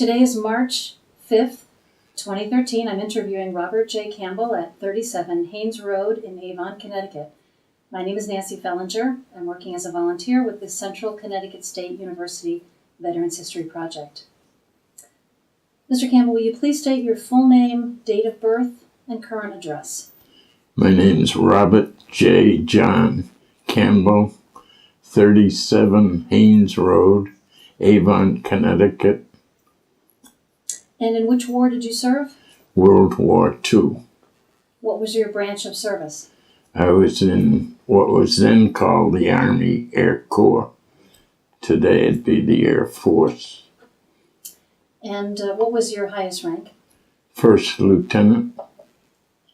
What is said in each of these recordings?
Today is March 5th, 2013. I'm interviewing Robert J. Campbell at 37 Haynes Road in Avon, Connecticut. My name is Nancy Fellinger. I'm working as a volunteer with the Central Connecticut State University Veterans History Project. Mr. Campbell, will you please state your full name, date of birth, and current address? My name is Robert J. John Campbell, 37 Haynes Road, Avon, Connecticut. And in which war did you serve? World War II. What was your branch of service? I was in what was then called the Army Air Corps. Today it'd be the Air Force. And what was your highest rank? First Lieutenant.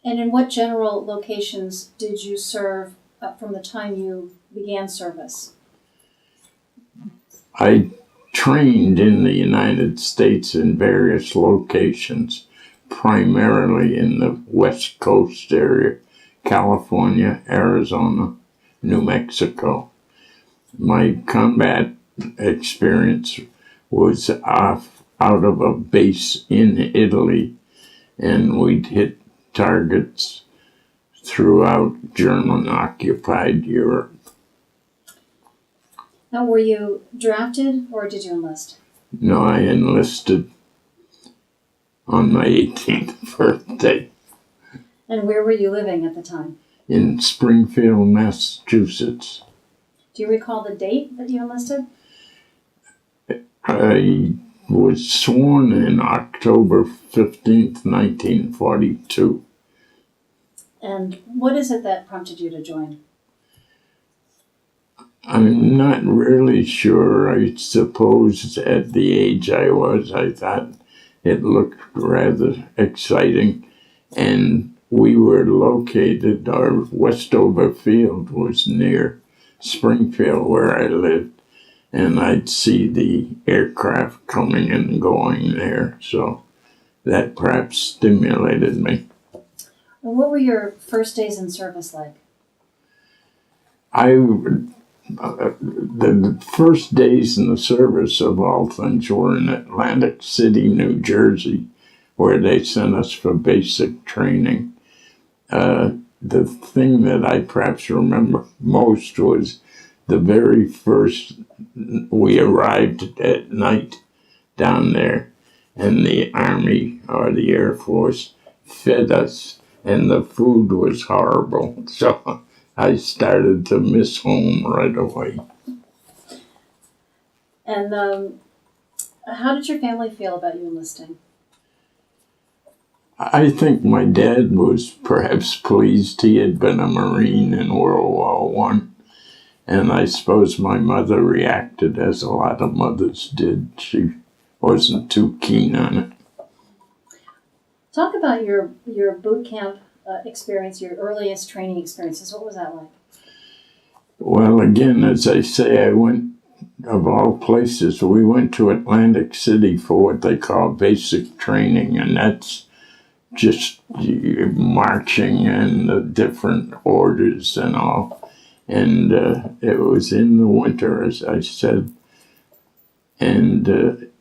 And in what general locations did you serve from the time you began service? I trained in the United States in various locations, primarily in the West Coast area, California, Arizona, New Mexico. My combat experience was out of a base in Italy, and we'd hit targets throughout German-occupied Europe. Now, were you drafted or did you enlist? No, I enlisted on my 18th birthday. And where were you living at the time? In Springfield, Massachusetts. Do you recall the date that you enlisted? I was sworn in October 15th, 1942. And what is it that prompted you to join? I'm not really sure. I suppose at the age I was, I thought it looked rather exciting. And we were located, our Westover Field was near Springfield where I lived. And I'd see the aircraft coming and going there. So that perhaps stimulated me. And what were your first days in service like? The first days in the service, of all things, were in Atlantic City, New Jersey, where they sent us for basic training. The thing that I perhaps remember most was the very first, we arrived at night down there, and the Army or the Air Force fed us, and the food was horrible. So I started to miss home right away. And how did your family feel about you enlisting? I think my dad was perhaps pleased. He had been a Marine in World War I. And I suppose my mother reacted as a lot of mothers did. She wasn't too keen on it. Talk about your boot camp experience, your earliest training experiences. What was that like? Well, again, as I say, I went, of all places, we went to Atlantic City for what they call basic training, and that's just marching and the different orders and all. And it was in the winter, as I said, and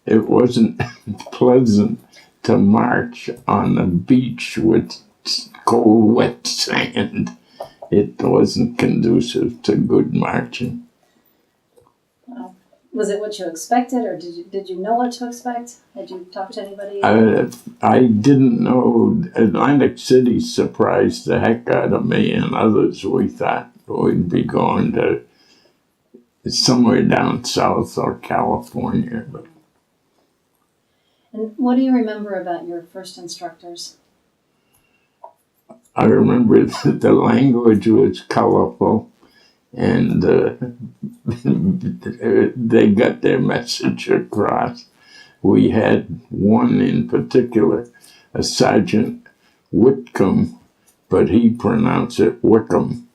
it wasn't pleasant to march on the beach with cold, wet sand. It wasn't conducive to good marching. Was it what you expected, or did you know what to expect? Had you talked to anybody? I didn't know. Atlantic City surprised the heck out of me and others. We thought we'd be going to somewhere down south or California. But. And what do you remember about your first instructors? I remember that the language was colorful, and they got their message across. We had one in particular, a Sergeant Whitcomb, but he pronounced it Wickham,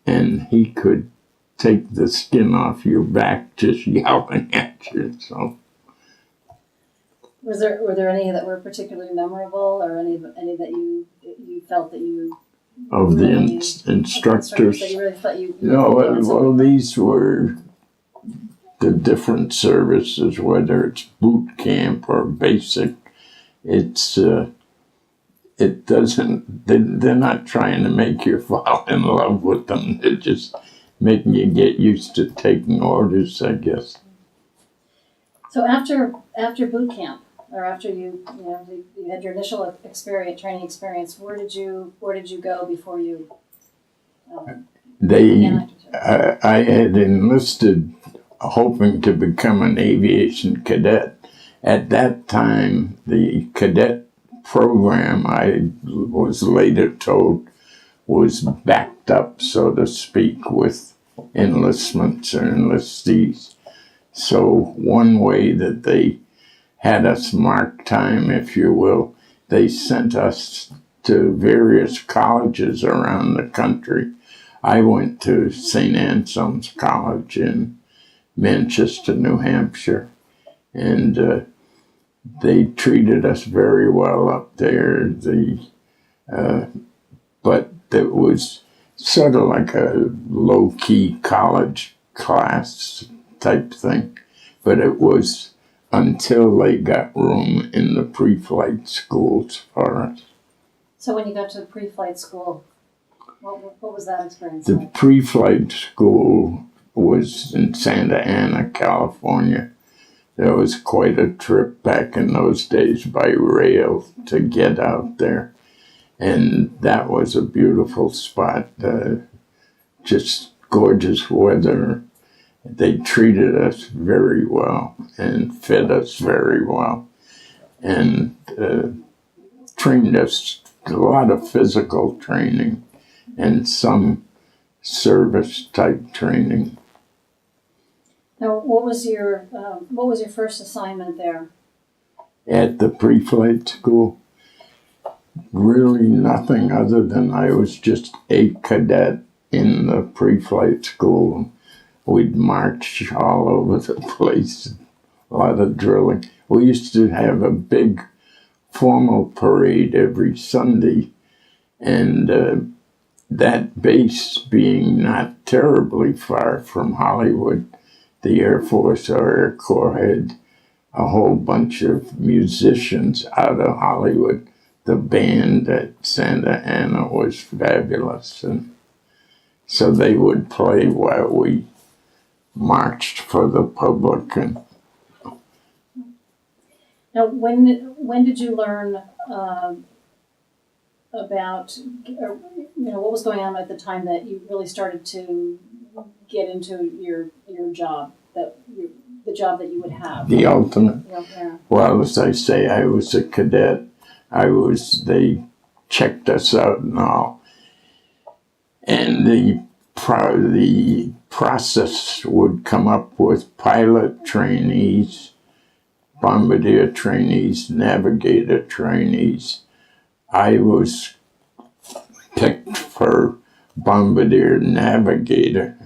and he could take the skin off your back just yelling at you. So, were there any that were particularly memorable, or any that you felt that you of the instructors that you really thought you no, well, these were the different services, whether it's boot camp or basic, it's it doesn't. They're not trying to make you fall in love with them. They're just making you get used to taking orders, I guess. So after boot camp, or after you had your initial training experience, where did you go before you? I had enlisted hoping to become an aviation cadet. At that time, the cadet program, I was later told, was backed up, so to speak, with enlistments or enlistees. So one way that they had us mark time, if you will, they sent us to various colleges around the country. I went to St. Anselm's College in Manchester, New Hampshire, and they treated us very well up there. But it was sort of like a low-key college class type thing. But it was until they got room in the pre-flight schools for us. So when you got to pre-flight school, what was that experience The like? pre-flight school was in Santa Ana, California. There was quite a trip back in those days by rail to get out there. And that was a beautiful spot, just gorgeous weather. They treated us very well and fed us very well and trained us a lot of physical training and some service type training. Now, what was your first assignment there? At the pre-flight school, really nothing other than I was just a cadet in the pre-flight school. We'd march all over the place, a lot of drilling. We used to have a big formal parade every Sunday, and that base being not terribly far from Hollywood, the Air Force or Air Corps had a whole bunch of musicians out of Hollywood. The band at Santa Ana was fabulous, and so they would play while we marched for the public. And now, when did you learn about, what was going on at the time that you really started to get into your job, the job that you would have? The ultimate. Yeah. Well, as I say, I was a cadet. They checked us out and all. And the process would come up with pilot trainees, bombardier trainees, navigator trainees. I was picked for bombardier navigator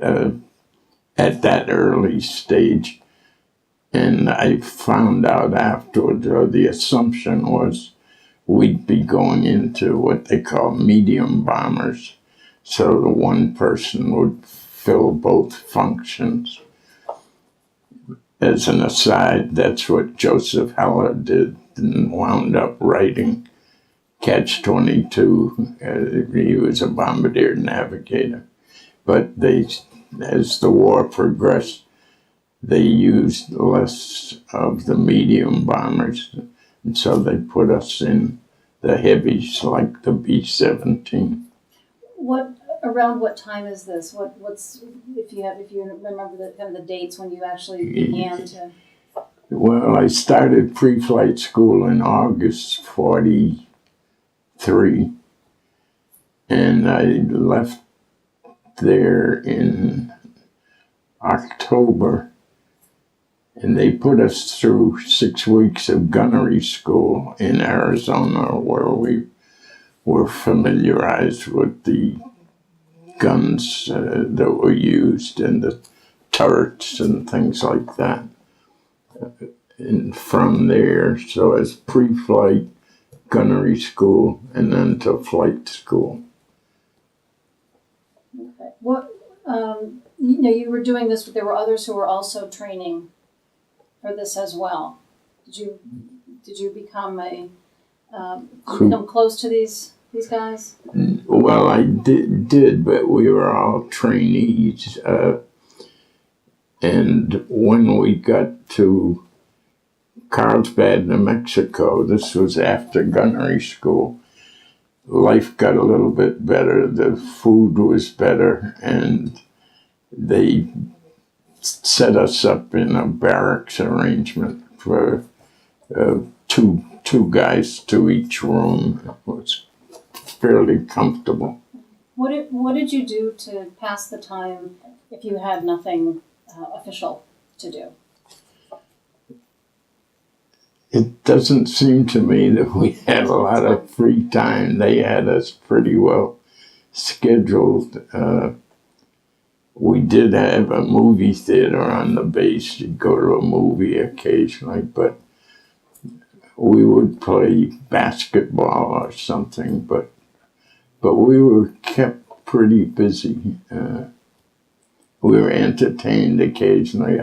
at that early stage. And I found out afterwards, or the assumption was, we'd be going into what they call medium bombers. So the one person would fill both functions. As an aside, that's what Joseph Heller did and wound up writing Catch-22. He was a bombardier navigator. But as the war progressed, they used less of the medium bombers, and so they put us in the heavies like the B-17. Around what time is this? What's if you remember the dates when you actually began to? Well, I started pre-flight school in August 43, and I left there in October. And they put us through 6 weeks of gunnery school in Arizona, where we were familiarized with the guns that were used and the turrets and things like that. And from there, so as pre-flight, gunnery school, and then to flight school. Okay. What you were doing this, but there were others who were also training for this as well. Did you become become close to these guys? Well, I did, but we were all trainees. And when we got to Carlsbad, New Mexico, this was after gunnery school, life got a little bit better. The food was better, and they set us up in a barracks arrangement for two guys to each room. It was fairly comfortable. What did you do to pass the time if you had nothing official to do? It doesn't seem to me that we had a lot of free time. They had us pretty well scheduled. We did have a movie theater on the base. You'd go to a movie occasionally, but we would play basketball or something. But we were kept pretty busy. We were entertained occasionally.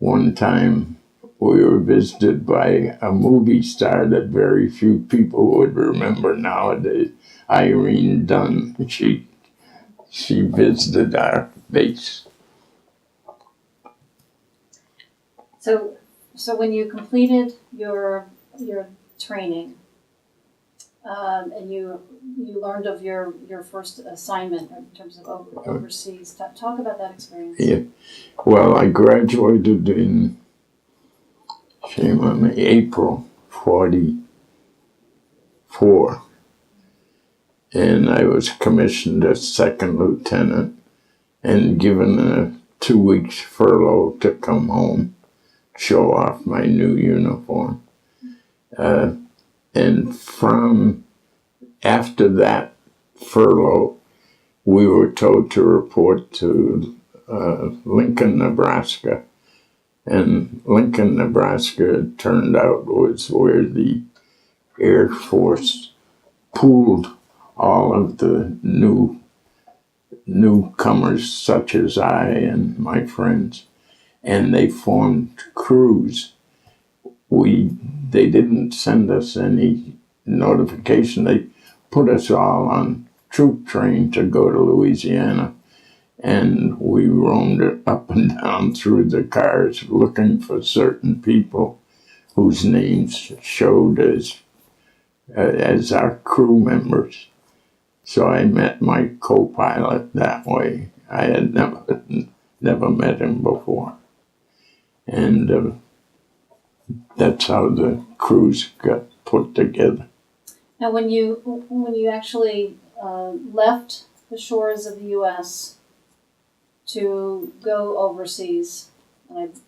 One time we were visited by a movie star that very few people would remember nowadays, Irene Dunn. She visited our base. So when you completed your training, and you learned of your first assignment in terms of overseas, talk about that experience. Yeah. Well, I graduated in, shame on me, April 44. And I was commissioned as second lieutenant and given a 2 weeks furlough to come home, show off my new uniform. And from after that furlough, we were told to report to Lincoln, Nebraska. And Lincoln, Nebraska, it turned out, was where the Air Force pooled all of the newcomers such as I and my friends, and they formed crews. They didn't send us any notification. They put us all on troop train to go to Louisiana, and we roamed up and down through the cars looking for certain people whose names showed as our crew members. So I met my co-pilot that way. I had never met him before. And that's how the crews got put together. Now, when you actually left the shores of the U.S. to go overseas, and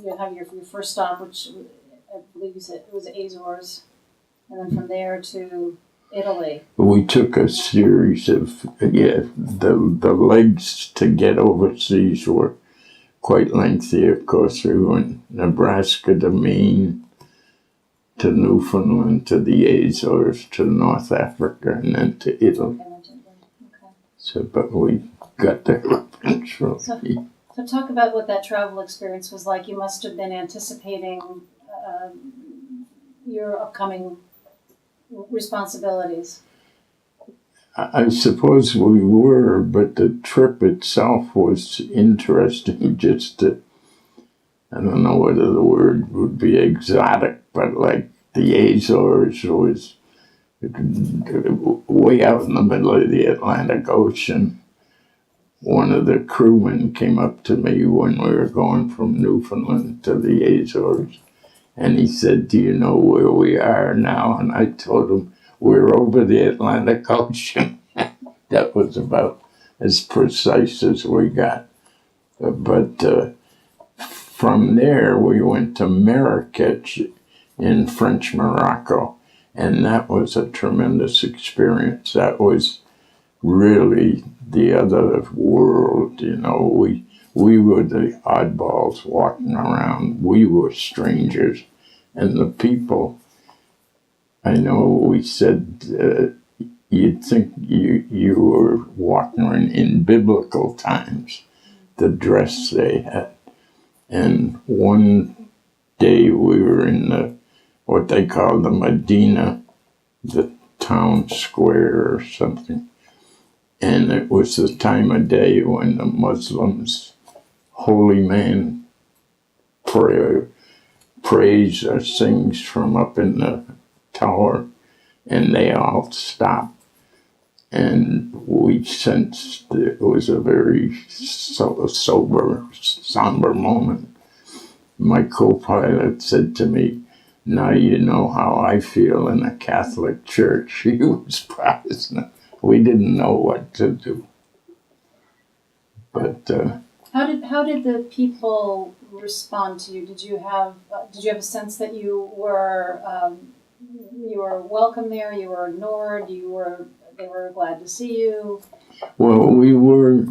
you have your first stop, which I believe you said it was Azores, and then from there to Italy. We took a series of, the legs to get overseas were quite lengthy. Of course, we went Nebraska to Maine, to Newfoundland, to the Azores, to North Africa, and then to Italy. Okay. So, but we got there eventually. So talk about what that travel experience was like. You must have been anticipating your upcoming responsibilities. I suppose we were, but the trip itself was interesting. Just to, I don't know whether the word would be exotic, but like the Azores was way out in the middle of the Atlantic Ocean. One of the crewmen came up to me when we were going from Newfoundland to the Azores, and he said, "Do you know where we are now?" And I told him, "We're over the Atlantic Ocean." That was about as precise as we got. But from there, we went to Marrakech in French Morocco, and that was a tremendous experience. That was really the other world, you know. We were the oddballs walking around. We were strangers. And the people, I know we said, you'd think you were walking in biblical times, the dress they had. And one day we were in what they call the Medina, the town square or something. And it was the time of day when the Muslims, holy man, prays or sings from up in the tower, and they all stop. And we sensed it was a very sober, somber moment. My co-pilot said to me, "Now you know how I feel in a Catholic church." He was Protestant. We didn't know what to do. But how did the people respond to you? Did you have a sense that you were welcome there? You were ignored? They were glad to see you? well, we were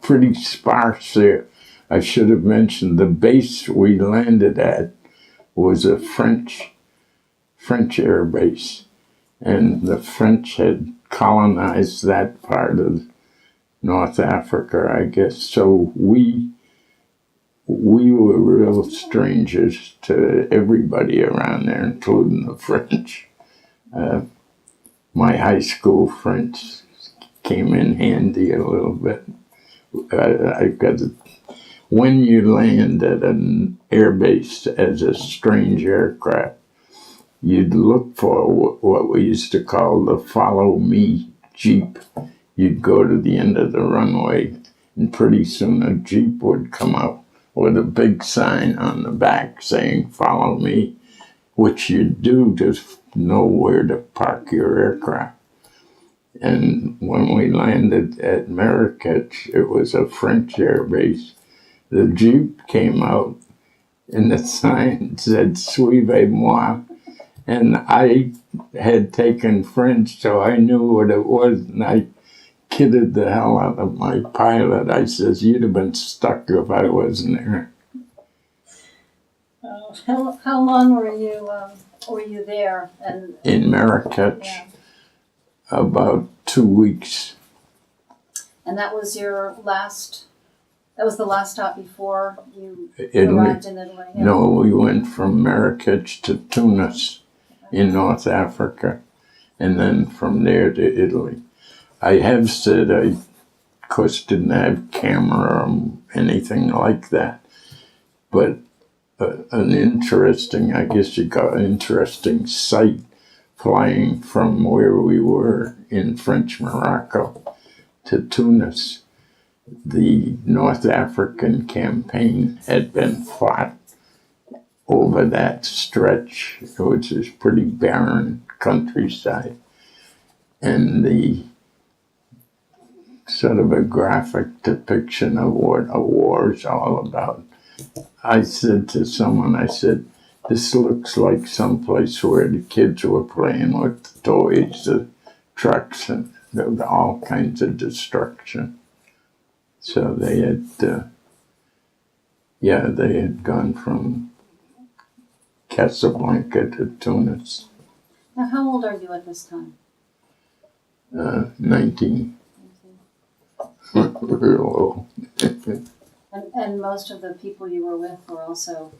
pretty sparse there. I should have mentioned the base we landed at was a French air base, and the French had colonized that part of North Africa, I guess. So we were real strangers to everybody around there, including the French. My high school French came in handy a little bit. When you land at an air base as a strange aircraft, you'd look for what we used to call the follow me Jeep. You'd go to the end of the runway, and pretty soon a Jeep would come up with a big sign on the back saying, "Follow me," which you'd do to know where to park your aircraft. And when we landed at Marrakech, it was a French air base. The Jeep came out, and the sign said, "Suivez-moi." And I had taken French, so I knew what it was, and I kidded the hell out of my pilot. I says, "You'd have been stuck if I wasn't there." How long were you there? And in Marrakech, yeah. About 2 weeks. And that was your last. That was the last stop before you Italy. arrived in Italy. Yeah. No, we went from Marrakech to Tunis in North Africa, and then from there to Italy. I have said I, of course, didn't have camera or anything like that, but an interesting, I guess you call it, interesting sight flying from where we were in French Morocco to Tunis. The North African campaign had been fought over that stretch, which is pretty barren countryside, and the sort of a graphic depiction of what a war is all about. I said to someone, I said, "This looks like someplace where the kids were playing with the toys, the trucks, and there was all kinds of destruction." So they had, they had gone from Casablanca to Tunis. Now, how old are you at this time? 19. Real old. And most of the people you were with were also.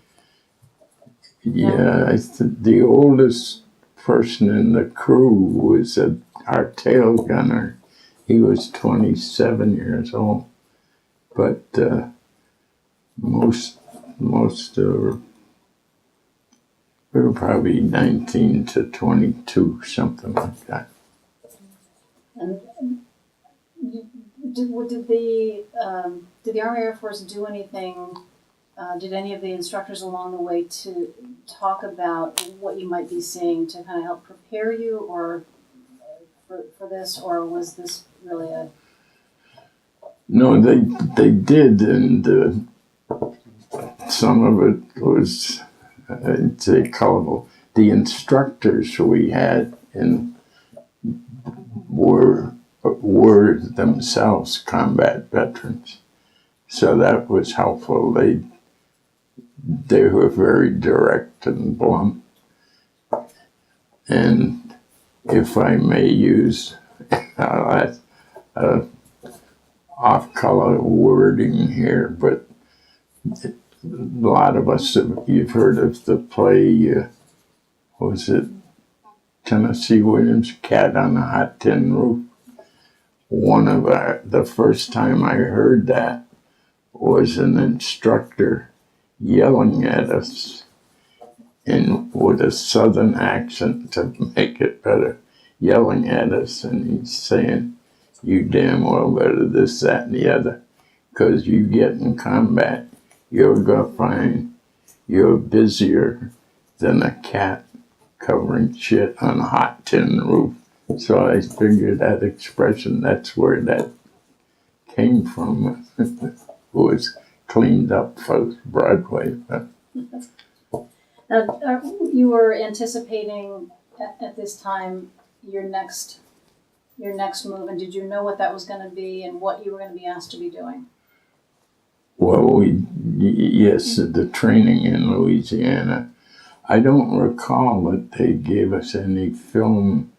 Yeah, the oldest person in the crew was our tail gunner. He was 27 years old. But most we were probably 19 to 22, something like that. And did the Army Air Force do anything? Did any of the instructors along the way to talk about what you might be seeing to kind of help prepare you, or for this, or was this really a? No, they did, and some of it was, I'd say, colorful. The instructors we had were themselves combat veterans, so that was helpful. They were very direct and blunt, and if I may use off-color wording here, but a lot of us, you've heard of the play, was it Tennessee Williams' Cat on a Hot Tin Roof? The first time I heard that was an instructor yelling at us with a southern accent to make it better, yelling at us, and he's saying, "You damn well better this, that, and the other, because you get in combat, you're going to find you're busier than a cat covering shit on a hot tin roof." So I figured that expression, that's where that came from. It was cleaned up for Broadway. Now, you were anticipating at this time your next move, and did you know what that was going to be and what you were going to be asked to be doing? Well, yes, the training in Louisiana. I don't recall that they gave us any film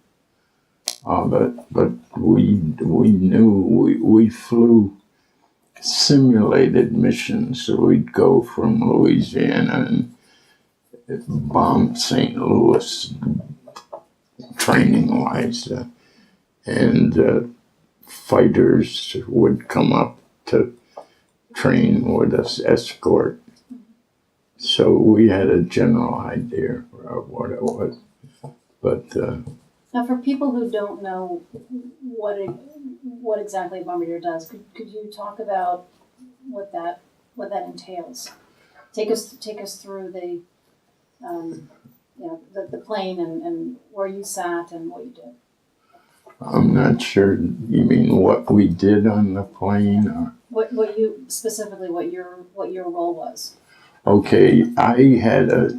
of it, but we knew we flew simulated missions. So we'd go from Louisiana and bomb St. Louis training-wise, and fighters would come up to train with us, escort. So we had a general idea of what it was. But now, for people who don't know what exactly a bombardier does, could you talk about what that entails? Take us through the the plane and where you sat and what you did. I'm not sure. You mean what we did on the plane, or what you specifically what your role was? Okay, I had a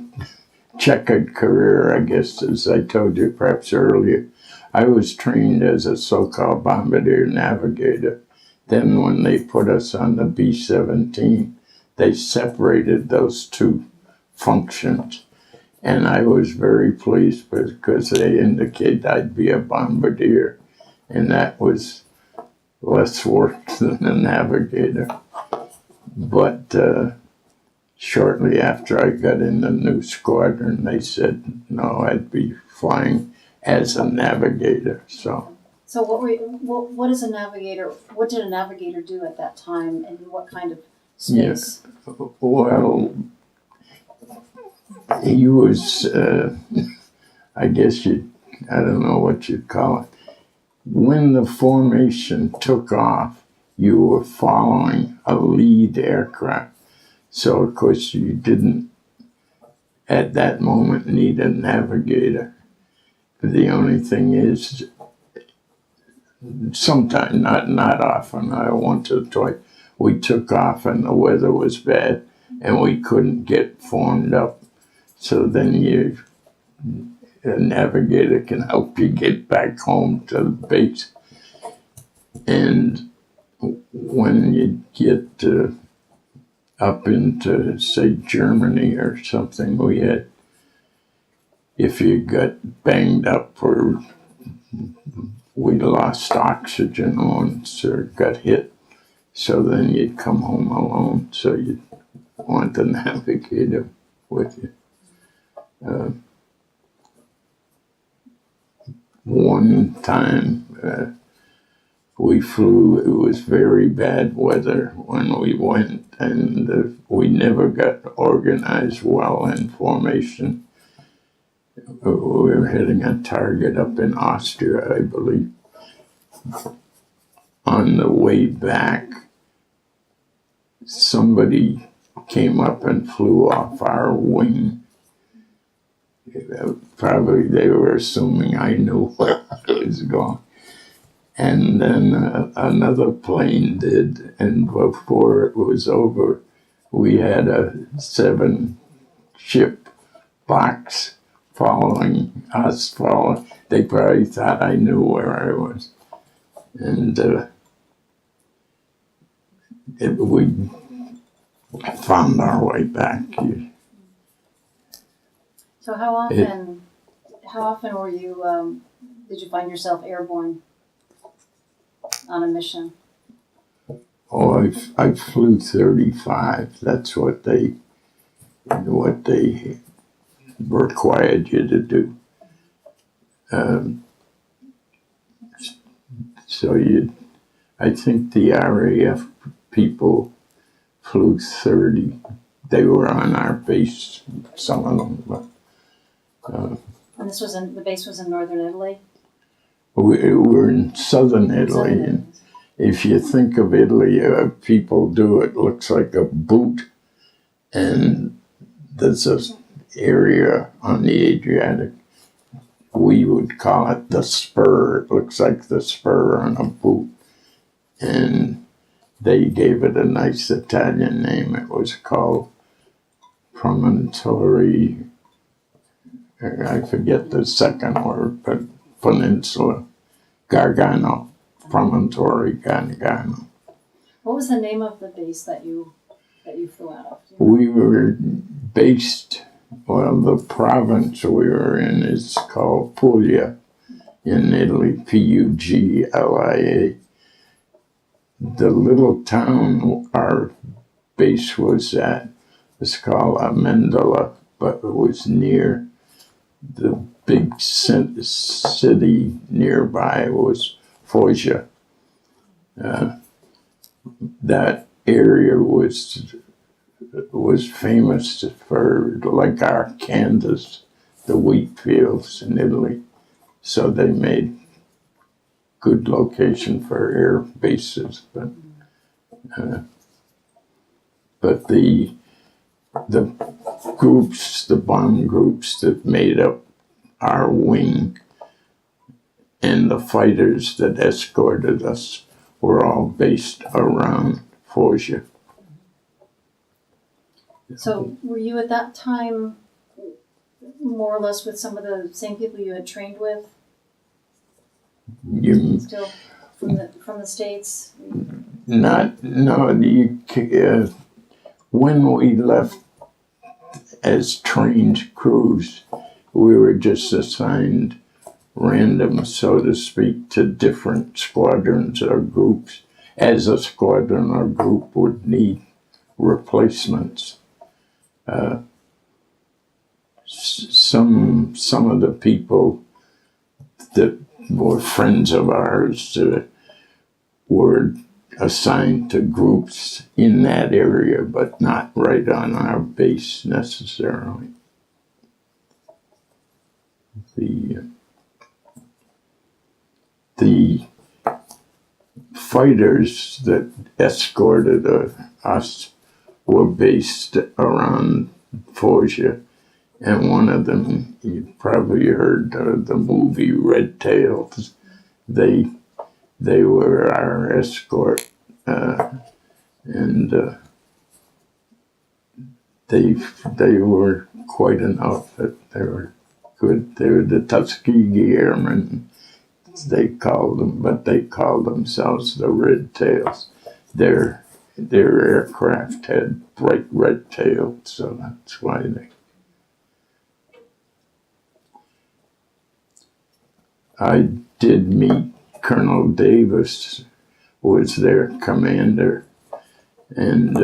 checkered career, I guess, as I told you perhaps earlier. I was trained as a so-called bombardier navigator. Then when they put us on the B-17, they separated those two functions. And I was very pleased because they indicated I'd be a bombardier. And that was less work than a navigator. But shortly after I got in the new squadron, they said, no, I'd be flying as a navigator. So what is a navigator? What did a navigator do at that time, and in what kind of space? Yeah. Well, he was, I guess I don't know what you'd call it. When the formation took off, you were following a lead aircraft. So, of course, you didn't, at that moment, need a navigator. The only thing is, sometimes, not often, once or twice, we took off and the weather was bad and we couldn't get formed up. So then a navigator can help you get back home to the base. And when you get up into, say, Germany or something, if you got banged up or we lost oxygen once or got hit, so then you'd come home alone, so you'd want the navigator with you. One time we flew, it was very bad weather when we went, and we never got organized well in formation. We were hitting a target up in Austria, I believe. On the way back, somebody came up and flew off our wing. Probably they were assuming I knew where I was going. And then another plane did, and before it was over, we had a 7-ship box following us. They probably thought I knew where I was. And we found our way back. So how often were you did you find yourself airborne on a mission? Oh, I flew 35. That's what they required you to do. So I think the RAF people flew 30. They were on our base, some of them. But, And this was the base was in northern Italy? we were in southern Italy. And if you think of Italy, people do it looks like a boot. And there's this area on the Adriatic. We would call it the spur. It looks like the spur on a boot. And they gave it a nice Italian name. It was called Promontory. I forget the second word, but Peninsula. Gargano. Promontory Gargano. What was the name of the base that you flew out of? We were based, well, the province we were in is called Puglia in Italy, Puglia. The little town our base was at was called Amendola, but it was near the big city nearby was Foggia. That area was famous for, like our Kansas, the wheat fields in Italy. So they made good location for air bases, but the groups, the bomb groups that made up our wing and the fighters that escorted us were all based around Foggia. So were you at that time more or less with some of the same people you had trained with? Still from the States? When we left as trained crews, we were just assigned random, so to speak, to different squadrons or groups, as a squadron or group would need replacements. Some of the people that were friends of ours were assigned to groups in that area, but not right on our base necessarily. The fighters that escorted us were based around Foggia, and one of them, you probably heard the movie Red Tails. They were our escort, and they were quite an outfit. They were good. They were the Tuskegee Airmen, they called them, but they called themselves the Red Tails. Their aircraft had bright red tails, so that's why I did meet Colonel Davis, was their commander, and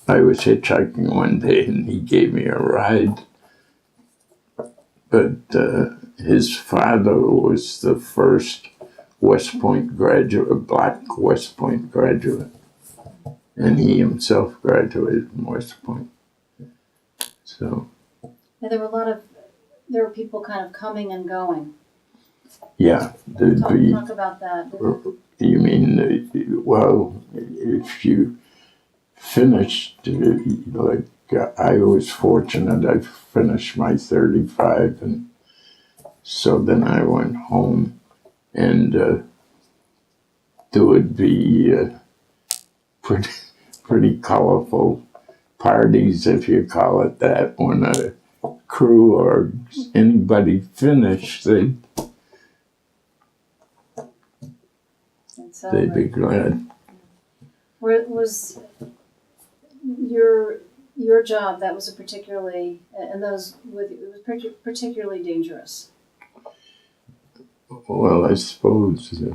I was hitchhiking one day and he gave me a ride. But his father was the first West Point graduate, black West Point graduate, and he himself graduated from West Point. So. Yeah, there were people kind of coming and going. Yeah. Talk about that. You mean, well, if you finished, like I was fortunate, I finished my 35, and so then I went home, and there would be pretty colorful parties, if you call it that, when a crew or anybody finished, they'd be glad. Was your job, that was a particularly, and those with it was particularly dangerous? Well, I suppose it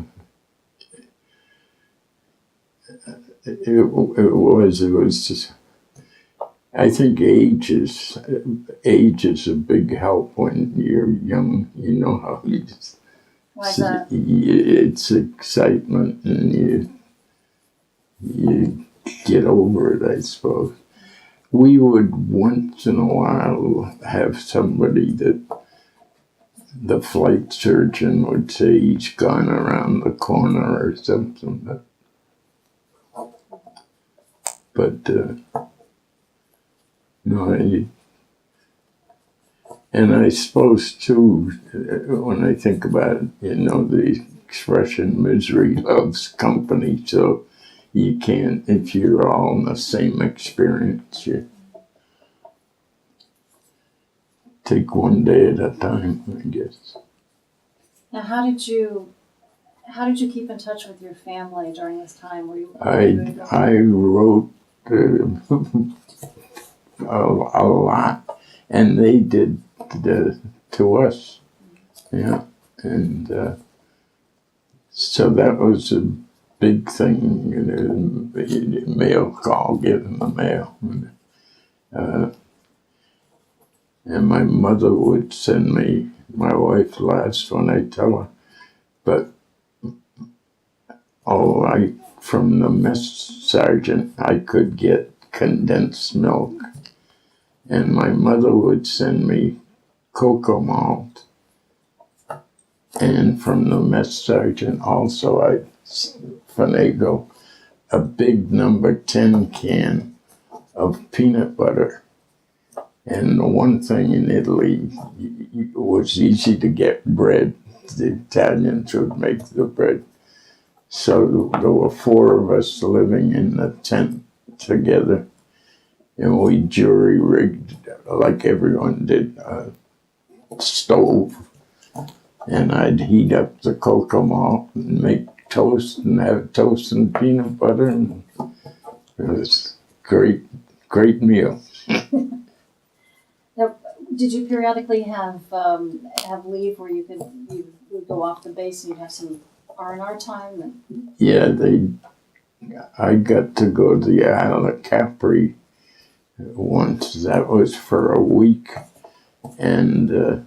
was just, I think age is a big help when you're young. You know how you just, Why is that? it's excitement, and you get over it, I suppose. We would once in a while have somebody that the flight surgeon would say he's gone around the corner or something. But no, and I suppose too, when I think about it, the expression "misery loves company." So you can't, if you're all in the same experience, you take one day at a time, I guess. Now, how did you keep in touch with your family during this time? Were you I wrote a lot, and they did to us, yeah, and so that was a big thing. Mail call, get in the mail, and my mother would send me. My wife laughs when I tell her, but from the mess sergeant, I could get condensed milk, and my mother would send me cocoa malt, and from the mess sergeant also I'd finagle a big number 10 can of peanut butter. And the one thing in Italy, it was easy to get bread. The Italians would make the bread. So there were 4 of us living in the tent together, and we jury-rigged, like everyone did, a stove. And I'd heat up the cocoa malt and make toast and have toast and peanut butter, and it was great meal. Now, did you periodically have leave where you would go off the base and you'd have some R&R time? Yeah, I got to go to the Isle of Capri once. That was for a week, and it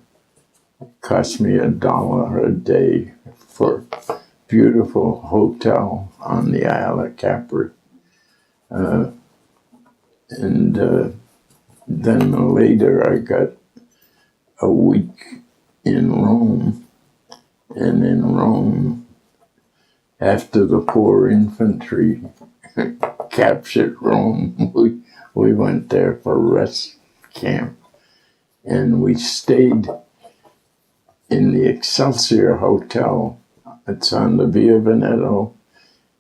cost me $1 a day for a beautiful hotel on the Isle of Capri. And then later I got a week in Rome, and in Rome, after the poor infantry captured Rome, we went there for rest camp, and we stayed in the Excelsior Hotel. It's on the Via Veneto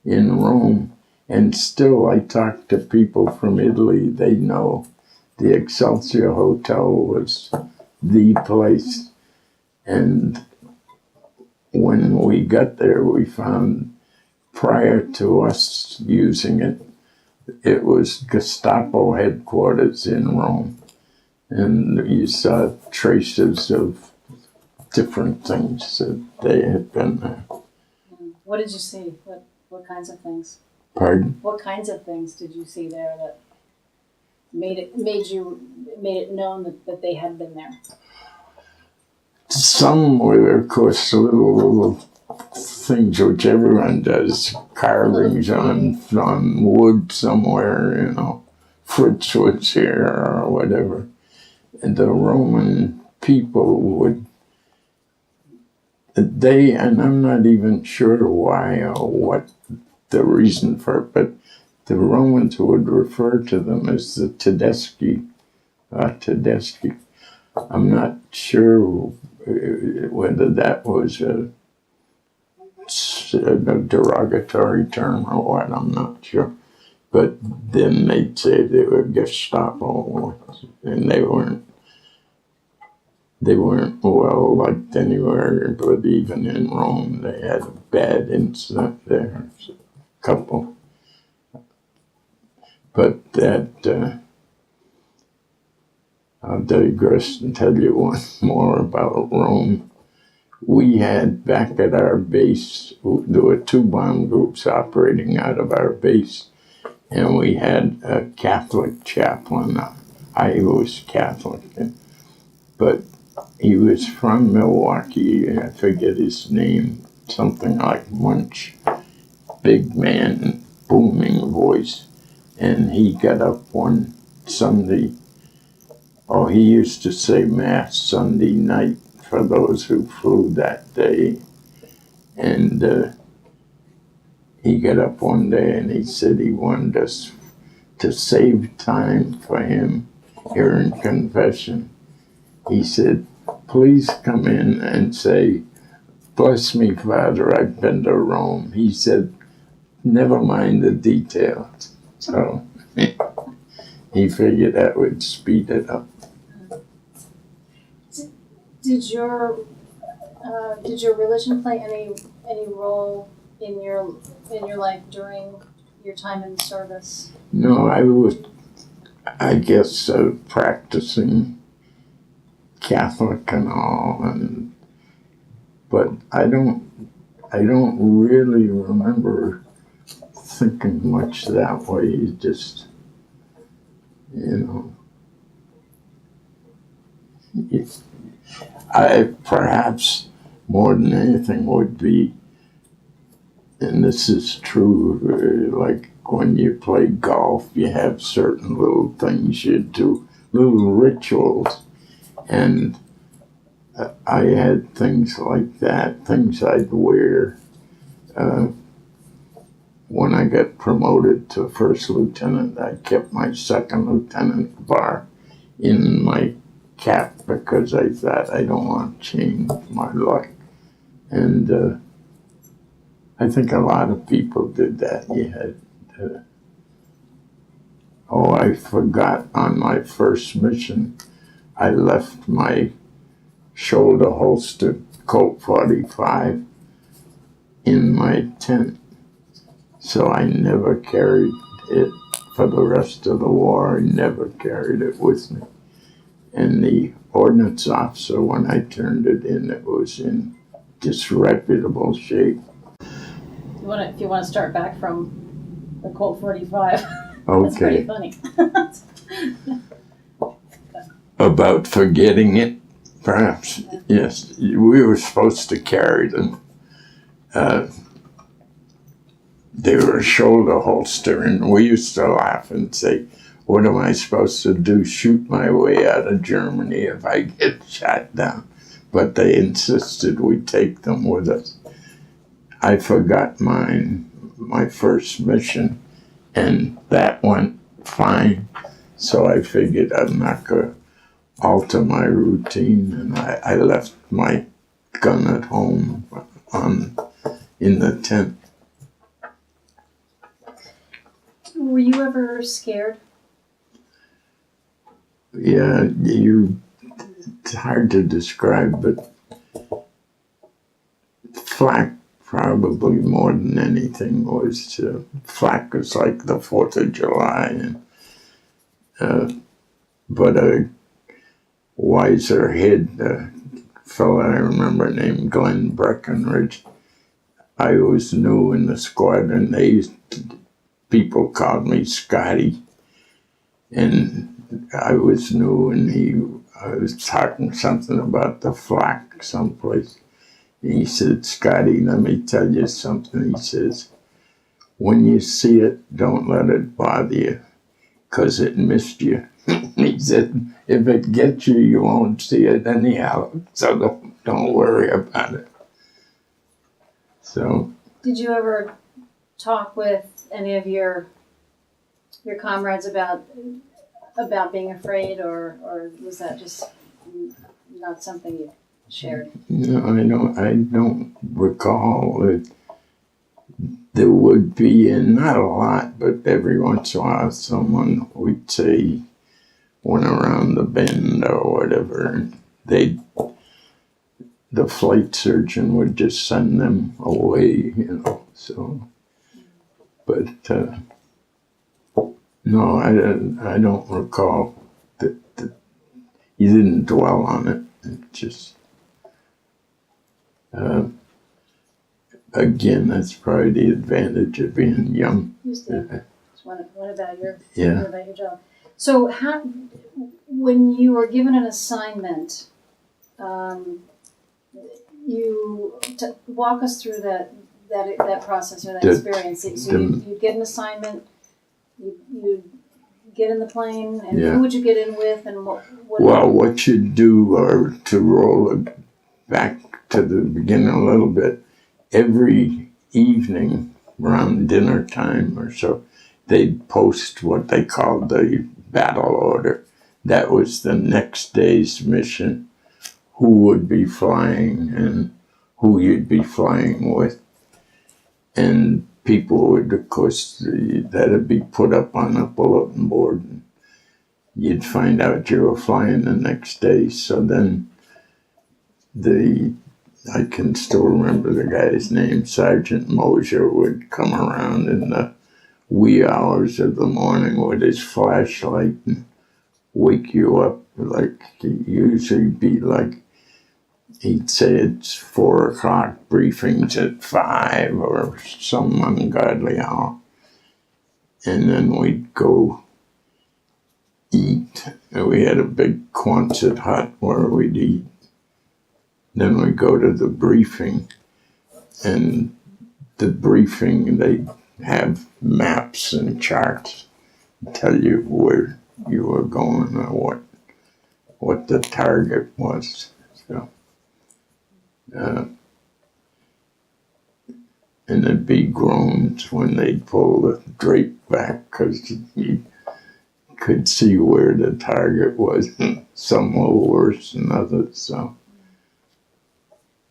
in Rome, and still I talk to people from Italy. They know the Excelsior Hotel was the place, and when we got there, we found, prior to us using it, it was Gestapo headquarters in Rome, and you saw traces of different things that they had been there. What did you see? What kinds of things? Pardon? What kinds of things did you see there that made it known that they had been there? Some were, of course, little things which everyone does, carvings on wood somewhere, Fritz was here or whatever. And the Roman people would, and I'm not even sure why or what the reason for it, but the Romans would refer to them as the Tedeschi. I'm not sure whether that was a derogatory term or what, I'm not sure. But then they'd say they were Gestapo, and they weren't well liked anywhere, but even in Rome they had a bad incident there, a couple. But that, I'll digress and tell you one more about Rome. we had back at our base, there were 2 bomb groups operating out of our base, and we had a Catholic chaplain. I was Catholic, but he was from Milwaukee. I forget his name, something like Munch. Big man, booming voice. And he got up one Sunday. Oh, he used to say Mass Sunday night for those who flew that day. And he got up one day and he said he wanted us to save time for him here in confession. He said, please come in and say, bless me, Father, I've been to Rome. He said, never mind the details. So he figured that would speed it up. Did your religion play any role in your life during your time in service? No, I was, I guess, practicing Catholic and all, but I don't really remember thinking much that way. Just, I perhaps more than anything would be, and this is true, like when you play golf, you have certain little things you do, little rituals, and I had things like that, things I'd wear. When I got promoted to first lieutenant, I kept my second lieutenant bar in my cap because I thought I don't want to change my luck. And I think a lot of people did that. You had, I forgot on my first mission, I left my shoulder holster Colt 45 in my tent. So I never carried it for the rest of the war. I never carried it with me. And the ordnance officer, when I turned it in, it was in disreputable shape. If you want to start back from the Colt 45, Okay. That's pretty funny. About forgetting it, perhaps. Yeah. Yes, we were supposed to carry them. They were a shoulder holster, and we used to laugh and say, what am I supposed to do, shoot my way out of Germany if I get shot down? But they insisted we take them with us. I forgot mine, my first mission, and that went fine. So I figured I'm not going to alter my routine, and I left my gun at home in the tent. Were you ever scared? Yeah, it's hard to describe, but flak probably more than anything was, flak was like the 4th of July, but a wiser head, fellow I remember named Glenn Breckenridge, I was new in the squadron. People called me Scotty, and I was new, and I was talking something about the flak someplace. And he said, Scotty, let me tell you something. He says, when you see it, don't let it bother you, because it missed you. He said, if it gets you, you won't see it anyhow, so don't worry about it. So. Did you ever talk with any of your comrades about being afraid, or was that just not something you shared? No, I don't recall it. There would be, and not a lot, but every once in a while someone would say, went around the bend or whatever, and the flight surgeon would just send them away, so. But no, I don't recall that he didn't dwell on it. It just. Uh, Again, that's probably the advantage of being young. What about your Yeah. what about your job? So when you were given an assignment, walk us through that process or that experience. So you'd get an assignment, you'd get in the plane, and who would you get in with, and what you do, or to roll it back to the beginning a little bit, every evening around dinner time or so, they'd post what they called the battle order. That was the next day's mission, who would be flying and who you'd be flying with. And people would, of course, that'd be put up on a bulletin board. And you'd find out you were flying the next day. So then I can still remember the guy's name, Sergeant Mosier, would come around in the wee hours of the morning with his flashlight and wake you up. Like, he'd usually be like, he'd say it's 4 o'clock, briefings at 5 or some ungodly hour. And then we'd go eat. We had a big Quonset hut where we'd eat. Then we'd go to the briefing. And the briefing, they'd have maps and charts to tell you where you were going or what the target was. So, and there'd be groans when they'd pull the drape back because you could see where the target was. Some were worse than others. So,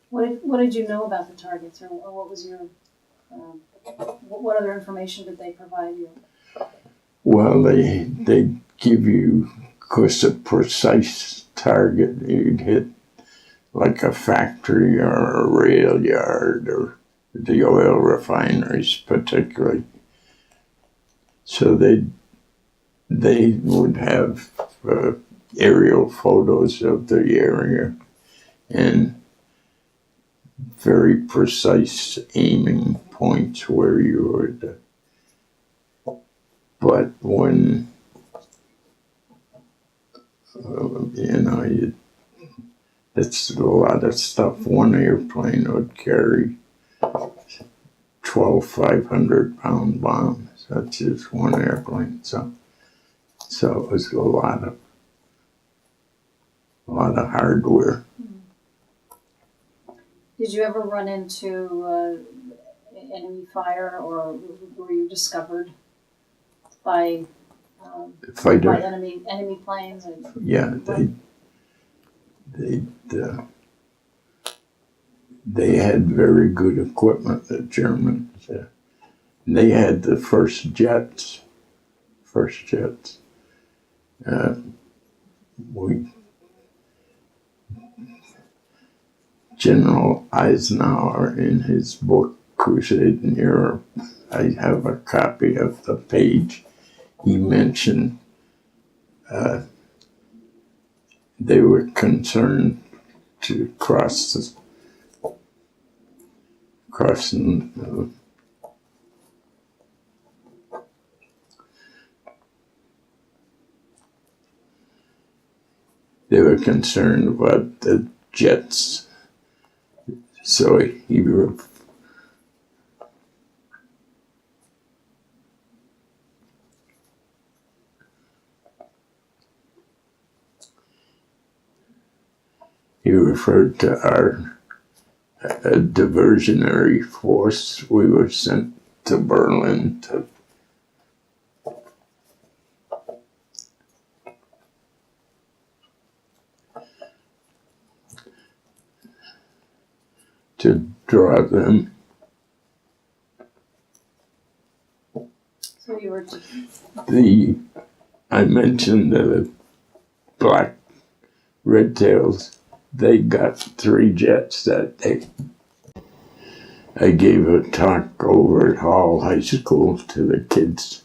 what did you know about the targets, or what was your what other information did they provide you? Well, they give you, of course, a precise target you'd hit, like a factory or a rail yard or the oil refineries particularly. So they would have aerial photos of the area and very precise aiming points where you would. But when it's a lot of stuff. One airplane would carry 12 500-pound bombs. That's just one airplane. So it was a lot of hardware. Did you ever run into enemy fire, or were you discovered by enemy planes? Yeah, they had very good equipment, the Germans. They had the first jets. General Eisenhower, in his book Crusade in Europe, I have a copy of the page. He mentioned they were concerned to they were concerned about the jets. So he referred to our diversionary force. We were sent to Berlin to draw them. So you were. I mentioned the black red tails. They got 3 jets that day. I gave a talk over at Hall High School to the kids,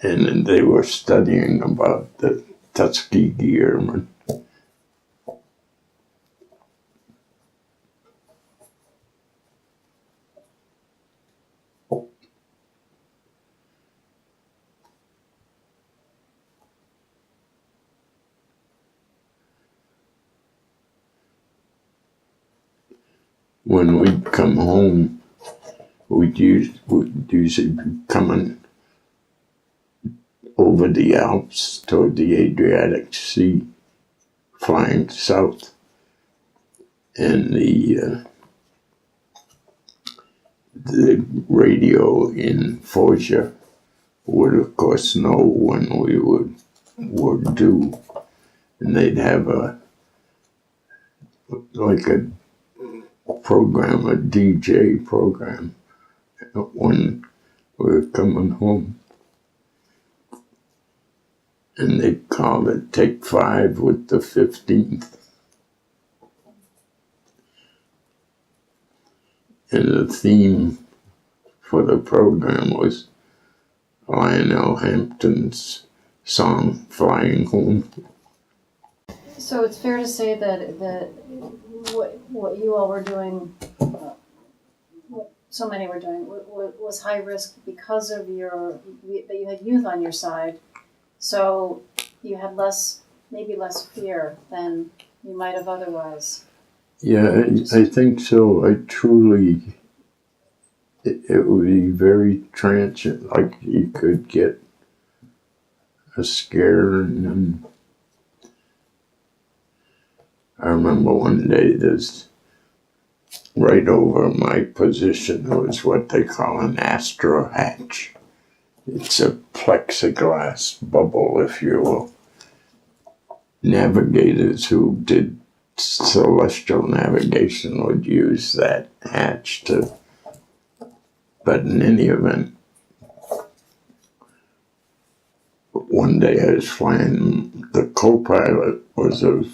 and they were studying about the Tuskegee Airmen. when we'd come home, we'd usually be coming over the Alps toward the Adriatic Sea, flying south. And the radio in Foggia would, of course, know when we were due. And they'd have a program, a DJ program, when we were coming home. And they called it Take 5 with the 15th. And the theme for the program was Lionel Hampton's song, Flying Home. So it's fair to say that what you all were doing, what so many were doing, was high risk because of that you had youth on your side. So you had maybe less fear than you might have otherwise. Yeah, I think so. It would be very transient, like you could get a scare. And then I remember one day right over my position, there was what they call an astro hatch. It's a plexiglass bubble, if you will. Navigators who did celestial navigation would use that hatch to, but in any event, one day I was flying, the co-pilot was a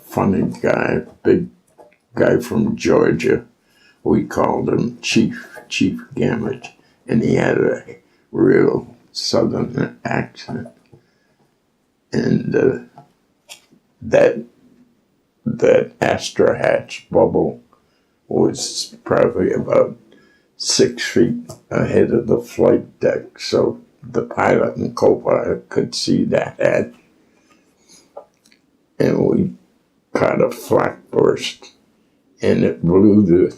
funny guy, big guy from Georgia. We called him Chief Gamage, and he had a real southern accent. And that Astra hatch bubble was probably about 6 feet ahead of the flight deck, so the pilot and co-pilot could see that hatch. And we caught a flak burst, and it blew the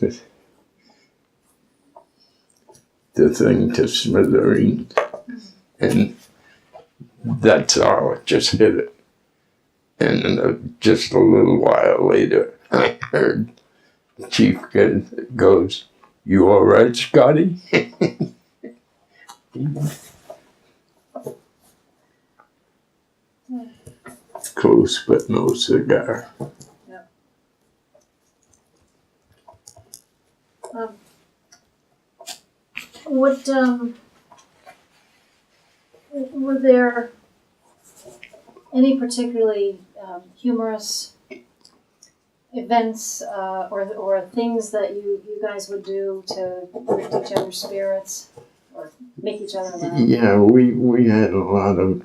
thing to smithereens. And that's all, it just hit it. And just a little while later, I heard Chief goes, "You all right, Scotty?" Close but no cigar. Yeah. Were there any particularly humorous events or things that you guys would do to lift each other's spirits or make each other laugh? Yeah, we had a lot of.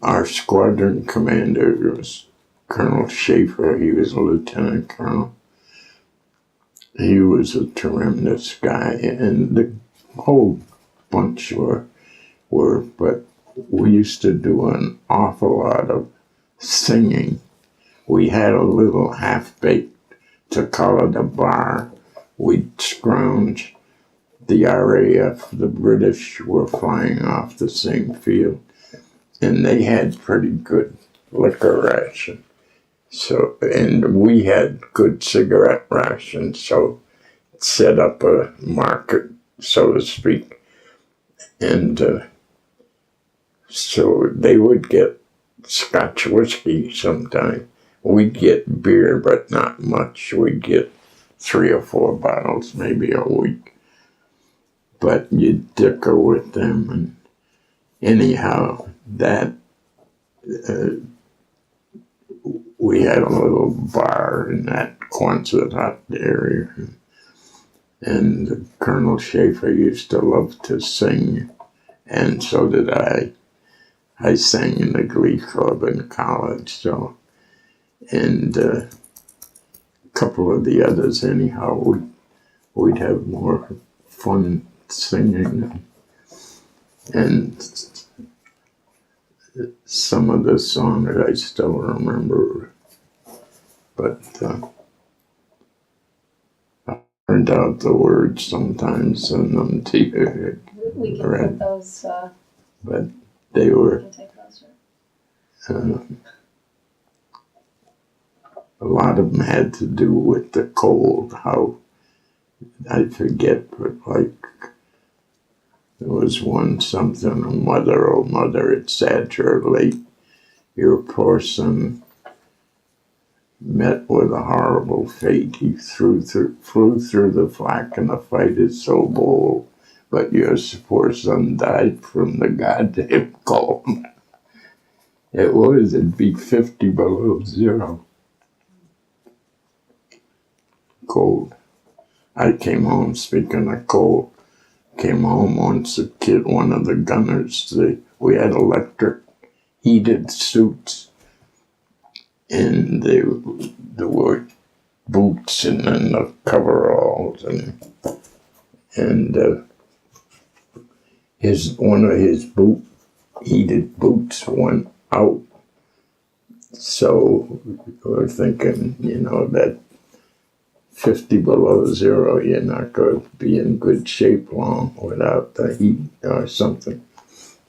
Our squadron commander was Colonel Schaefer. He was a lieutenant colonel. He was a tremendous guy, and the whole bunch were, but we used to do an awful lot of singing. We had a little half-baked to call it a bar. We'd scrounge. The RAF, the British, were flying off the same field, and they had pretty good liquor ration. So, and we had good cigarette rations, so set up a market, so to speak. And so they would get Scotch whiskey sometime. We'd get beer, but not much. We'd get 3 or 4 bottles, maybe a week. But you'd dicker with them, and anyhow, that we had a little bar in that Quonset area, and Colonel Schaefer used to love to sing, and so did I. I sang in the Glee Club in college, so, and a couple of the others, anyhow, we'd have more fun singing, and some of the songs I still remember. but I turned out the words sometimes and them to you. We can Right. put those, But they were, we can take those. a lot of them had to do with the cold, how, I forget, but like, there was one something, mother, oh mother, it's sad you're late. Your poor son met with a horrible fate. He flew through the flak, and the fight is so bold. But your poor son died from the goddamn cold. It'd be 50 below zero. Cold. I came home, speaking of cold, came home once, a kid, one of the gunners, we had electric heated suits, and there were boots and then the coveralls, and one of his heated boots went out. So we're thinking, that 50 below zero, you're not going to be in good shape long without the heat or something.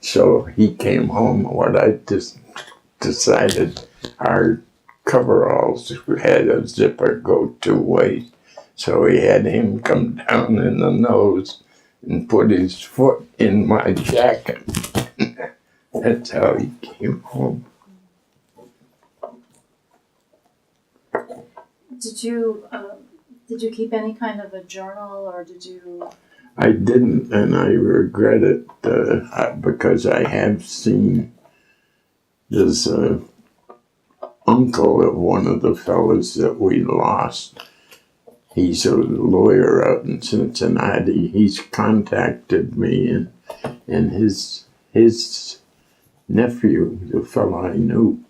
So he came home. What I just decided, our coveralls had a zipper go 2 ways. So we had him come down in the nose and put his foot in my jacket. That's how he came home. Did you keep any kind of a journal, or did you? I didn't, and I regret it because I have seen this uncle of one of the fellas that we lost. He's a lawyer out in Cincinnati. He's contacted me, and his nephew, the fellow I knew,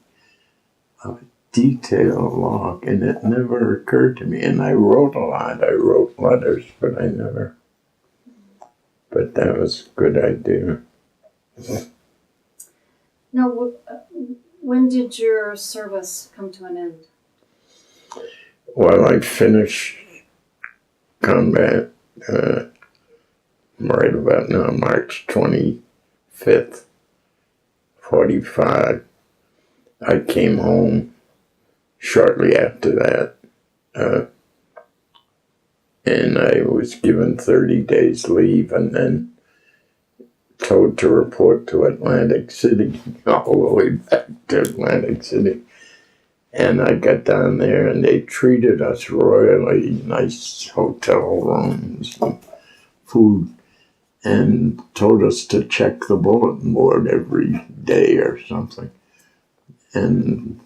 detail log, and it never occurred to me. And I wrote a lot. I wrote letters, but but that was a good idea. Now, when did your service come to an end? Well, I finished combat right about now, March 25th, 45. I came home shortly after that, and I was given 30 days leave and then told to report to Atlantic City, all the way back to Atlantic City. And I got down there and they treated us royally, nice hotel rooms and food, and told us to check the bulletin board every day or something. And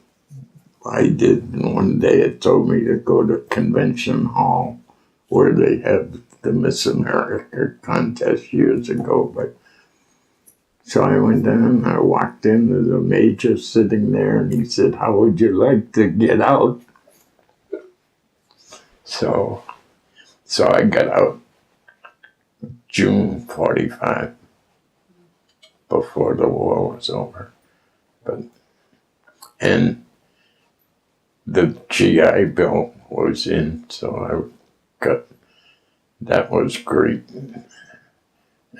I did. One day it told me to go to Convention Hall where they have the Miss America contest years ago. But so I went down and I walked in, there's a major sitting there, and he said, "How would you like to get out?" So I got out June 45, before the war was over. And the GI Bill was in, so I got, that was great.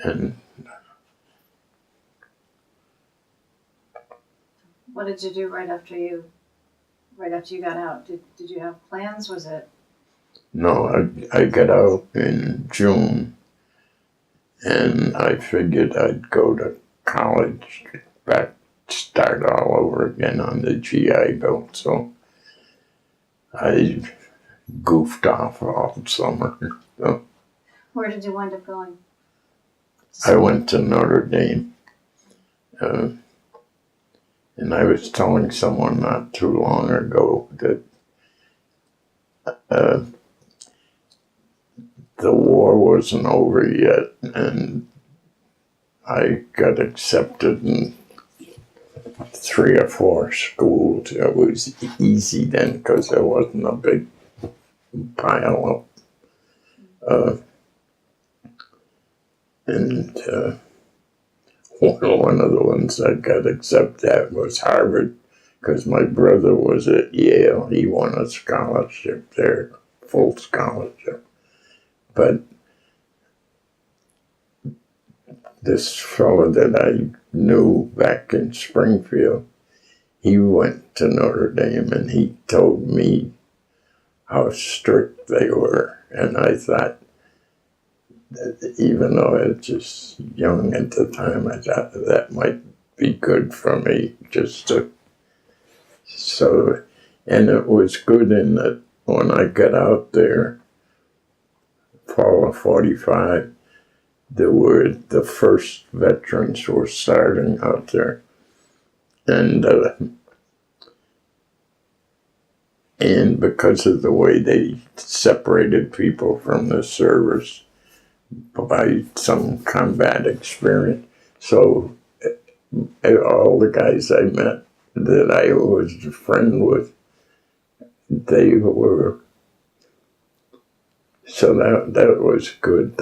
And What did you do right after you got out? Did you have plans? Was it? no, I got out in June, and I figured I'd go to college, start all over again on the GI Bill. So I goofed off all summer. So Where did you wind up going? I went to Notre Dame. And I was telling someone not too long ago that the war wasn't over yet, and I got accepted in 3 or 4 schools. It was easy then because there wasn't a big pile up. And one of the ones I got accepted at was Harvard because my brother was at Yale. He won a scholarship there, full scholarship. But this fellow that I knew back in Springfield, he went to Notre Dame, and he told me how strict they were. And I thought, that even though I was just young at the time, I thought that might be good for me, just to, so, and it was good in that when I got out there, fall of 45, the first veterans were starting out there. And because of the way they separated people from the service by some combat experience, so all the guys I met that I was a friend with, they were, so that was good.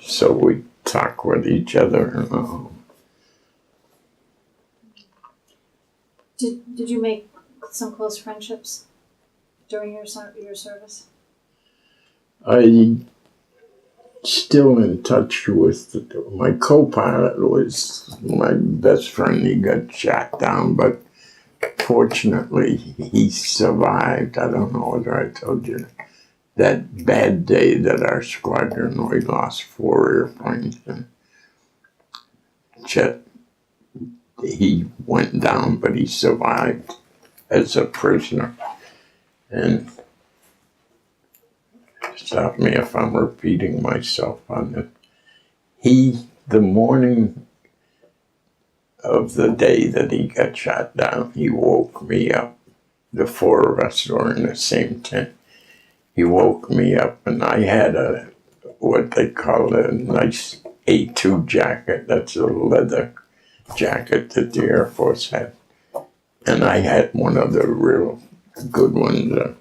So we talk with each other. Did you make some close friendships during your service? I still in touch with my co-pilot was my best friend. He got shot down, but fortunately he survived. I don't know whether I told you that bad day that our squadron, we lost 4 airplanes, and Chet, he went down, but he survived as a prisoner. And stop me if I'm repeating myself on it. The morning of the day that he got shot down, he woke me up. The 4 of us were in the same tent. He woke me up, and I had what they call a nice A2 jacket. That's a leather jacket that the Air Force had. And I had one of the real good ones.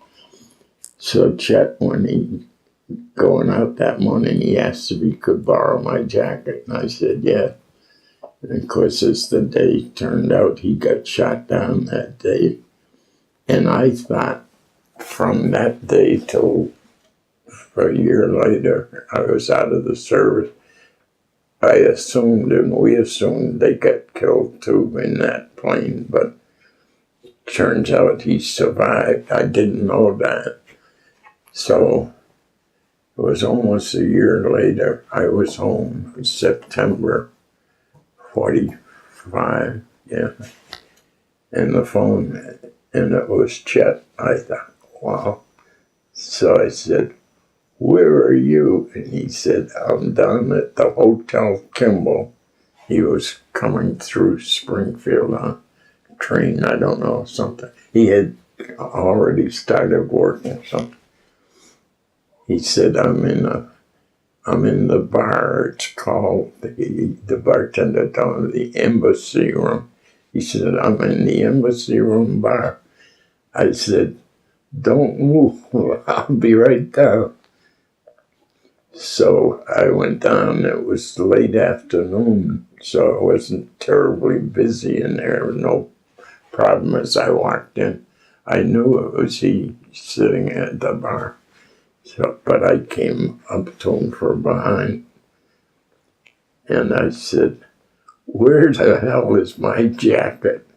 So Chet, when he going out that morning, he asked if he could borrow my jacket. And I said, yeah. And of course, as the day turned out, he got shot down that day. And I thought from that day till a year later, I was out of the service. I assumed, and we assumed, they got killed too in that plane, but turns out he survived. I didn't know that. So it was almost a year later. I was home in September 45, yeah. And the phone, and it was Chet. I thought, wow. So I said, where are you? And he said, I'm down at the Hotel Campbell. He was coming through Springfield on a train, I don't know, something. He had already started working something. He said, I'm in the bar. It's called, the bartender told me, the Embassy Room. He said, I'm in the Embassy Room bar. I said, don't move. I'll be right down. So I went down. It was late afternoon, so it wasn't terribly busy in there. No problem as I walked in. I knew it was he sitting at the bar. So, but I came up to him from behind, and I said, where the hell is my jacket?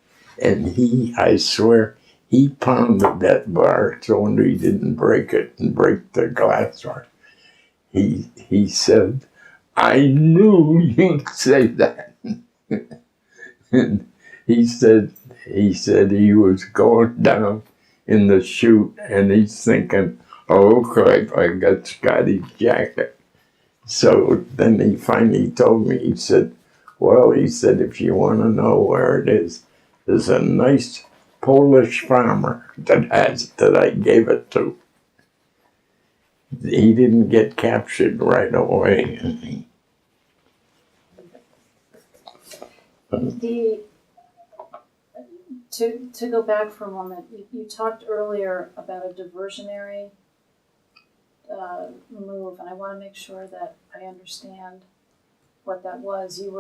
And I swear, he pounded that bar so he didn't break it and break the glass. He said, I knew you'd say that. And he said he was going down in the chute, and he's thinking, oh crap, I got Scotty's jacket. So then he finally told me, he said, well, he said, if you want to know where it is, there's a nice Polish farmer that I gave it to. He didn't get captured right away. To go back for a moment, you talked earlier about a diversionary move, and I want to make sure that I understand what that was. You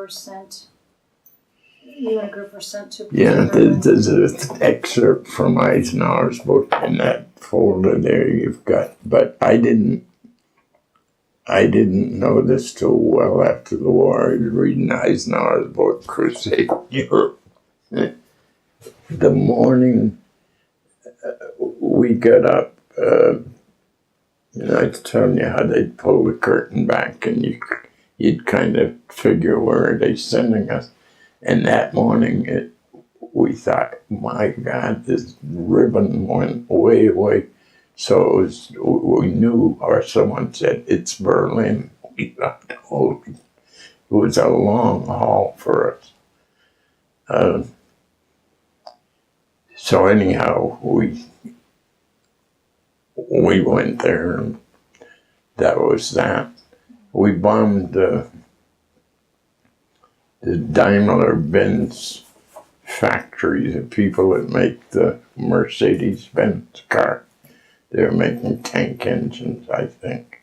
and a group were sent to Yeah, Berlin. there's an excerpt from Eisenhower's book in that folder there you've got, but I didn't know this till well after the war. I was reading Eisenhower's book, Crusade in Europe. The morning we got up, I was telling you how they'd pull the curtain back and you'd kind of figure where are they sending us. And that morning we thought, my God, this ribbon went way away. So we knew, or someone said, it's Berlin. We thought, holy, it was a long haul for us. So anyhow, we went there, and that was that. We bombed the Daimler-Benz factory, the people that make the Mercedes-Benz car. They were making tank engines, I think.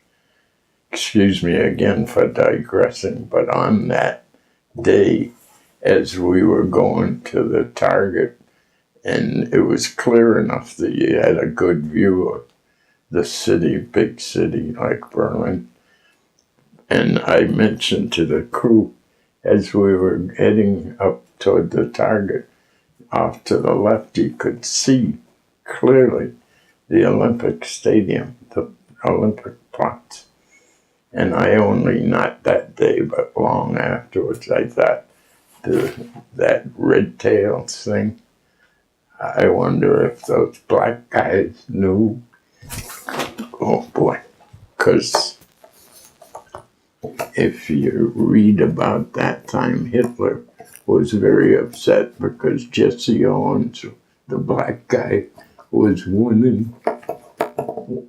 Excuse me again for digressing, but on that day, as we were going to the target, and it was clear enough that you had a good view of the city, big city like Berlin. And I mentioned to the crew, as we were heading up toward the target, off to the left, you could see clearly the Olympic Stadium, the Olympic plots. And I only, not that day, but long afterwards, I thought, that red tails thing, I wonder if those black guys knew. Oh boy, because if you read about that time, Hitler was very upset because Jesse Owens, the black guy, was winning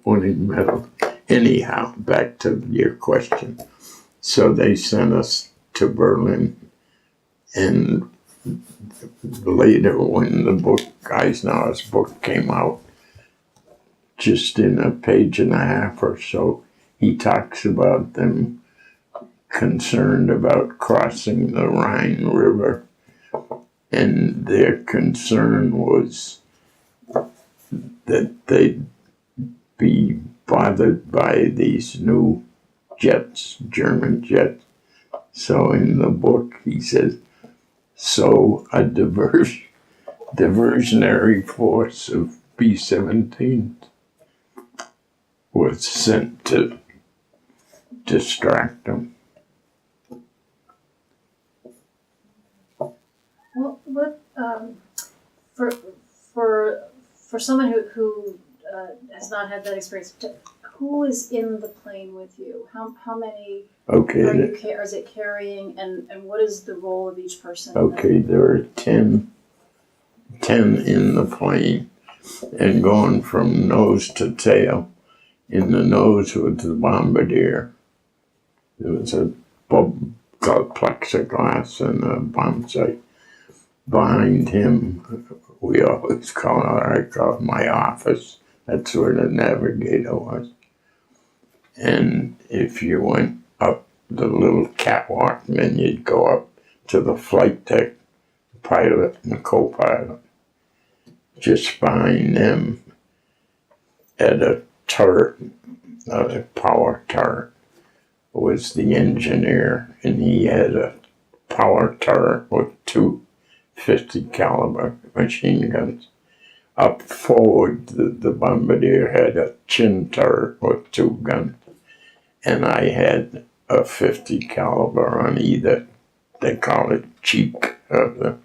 medals. Anyhow, back to your question. So they sent us to Berlin, and later when the book, Eisenhower's book, came out, just in a page and a half or so, he talks about them concerned about crossing the Rhine River, and their concern was that they'd be bothered by these new jets, German jets. So in the book he says, so a diversionary force of B-17 was sent to distract them. Well, what for someone who has not had that experience, who is in the plane with you? How many Okay. are you is it carrying, and what is the role of each person? Okay, there are 10 in the plane, and going from nose to tail. In the nose was the bombardier. There was a plexiglass and a bomb sight. Behind him, we always I call it my office. That's where the navigator was. And if you went up the little catwalk, then you'd go up to the flight deck, pilot and the co-pilot. Just behind them, at a turret, a power turret, was the engineer, and he had a power turret with two 50 caliber machine guns. Up forward, the bombardier had a chin turret with two guns, and I had a 50 caliber on either, they call it cheek of the,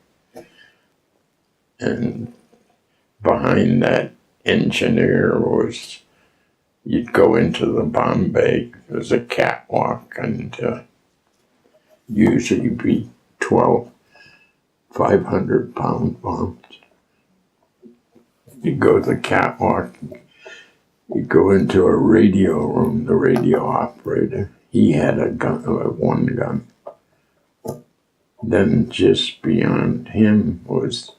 and behind that engineer was, you'd go into the bomb bay, there's a catwalk, and usually be 12 500-pound bombs. You go to the catwalk, you go into a radio room, the radio operator, he had a gun, one gun. Then just beyond him was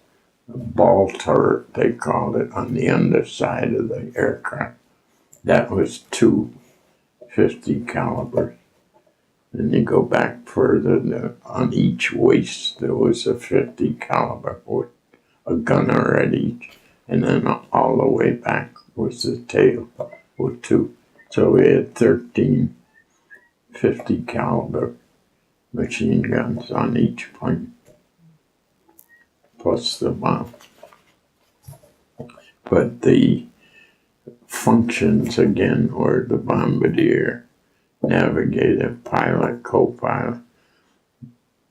a ball turret, they called it, on the underside of the aircraft. That was two 50 calibers. And you go back further, on each waist there was a 50 caliber with a gunner at each, and then all the way back was the tail with two. So we had 13 50 caliber machine guns on each plane, plus the bomb. But the functions again were the bombardier, navigator, pilot, co-pilot.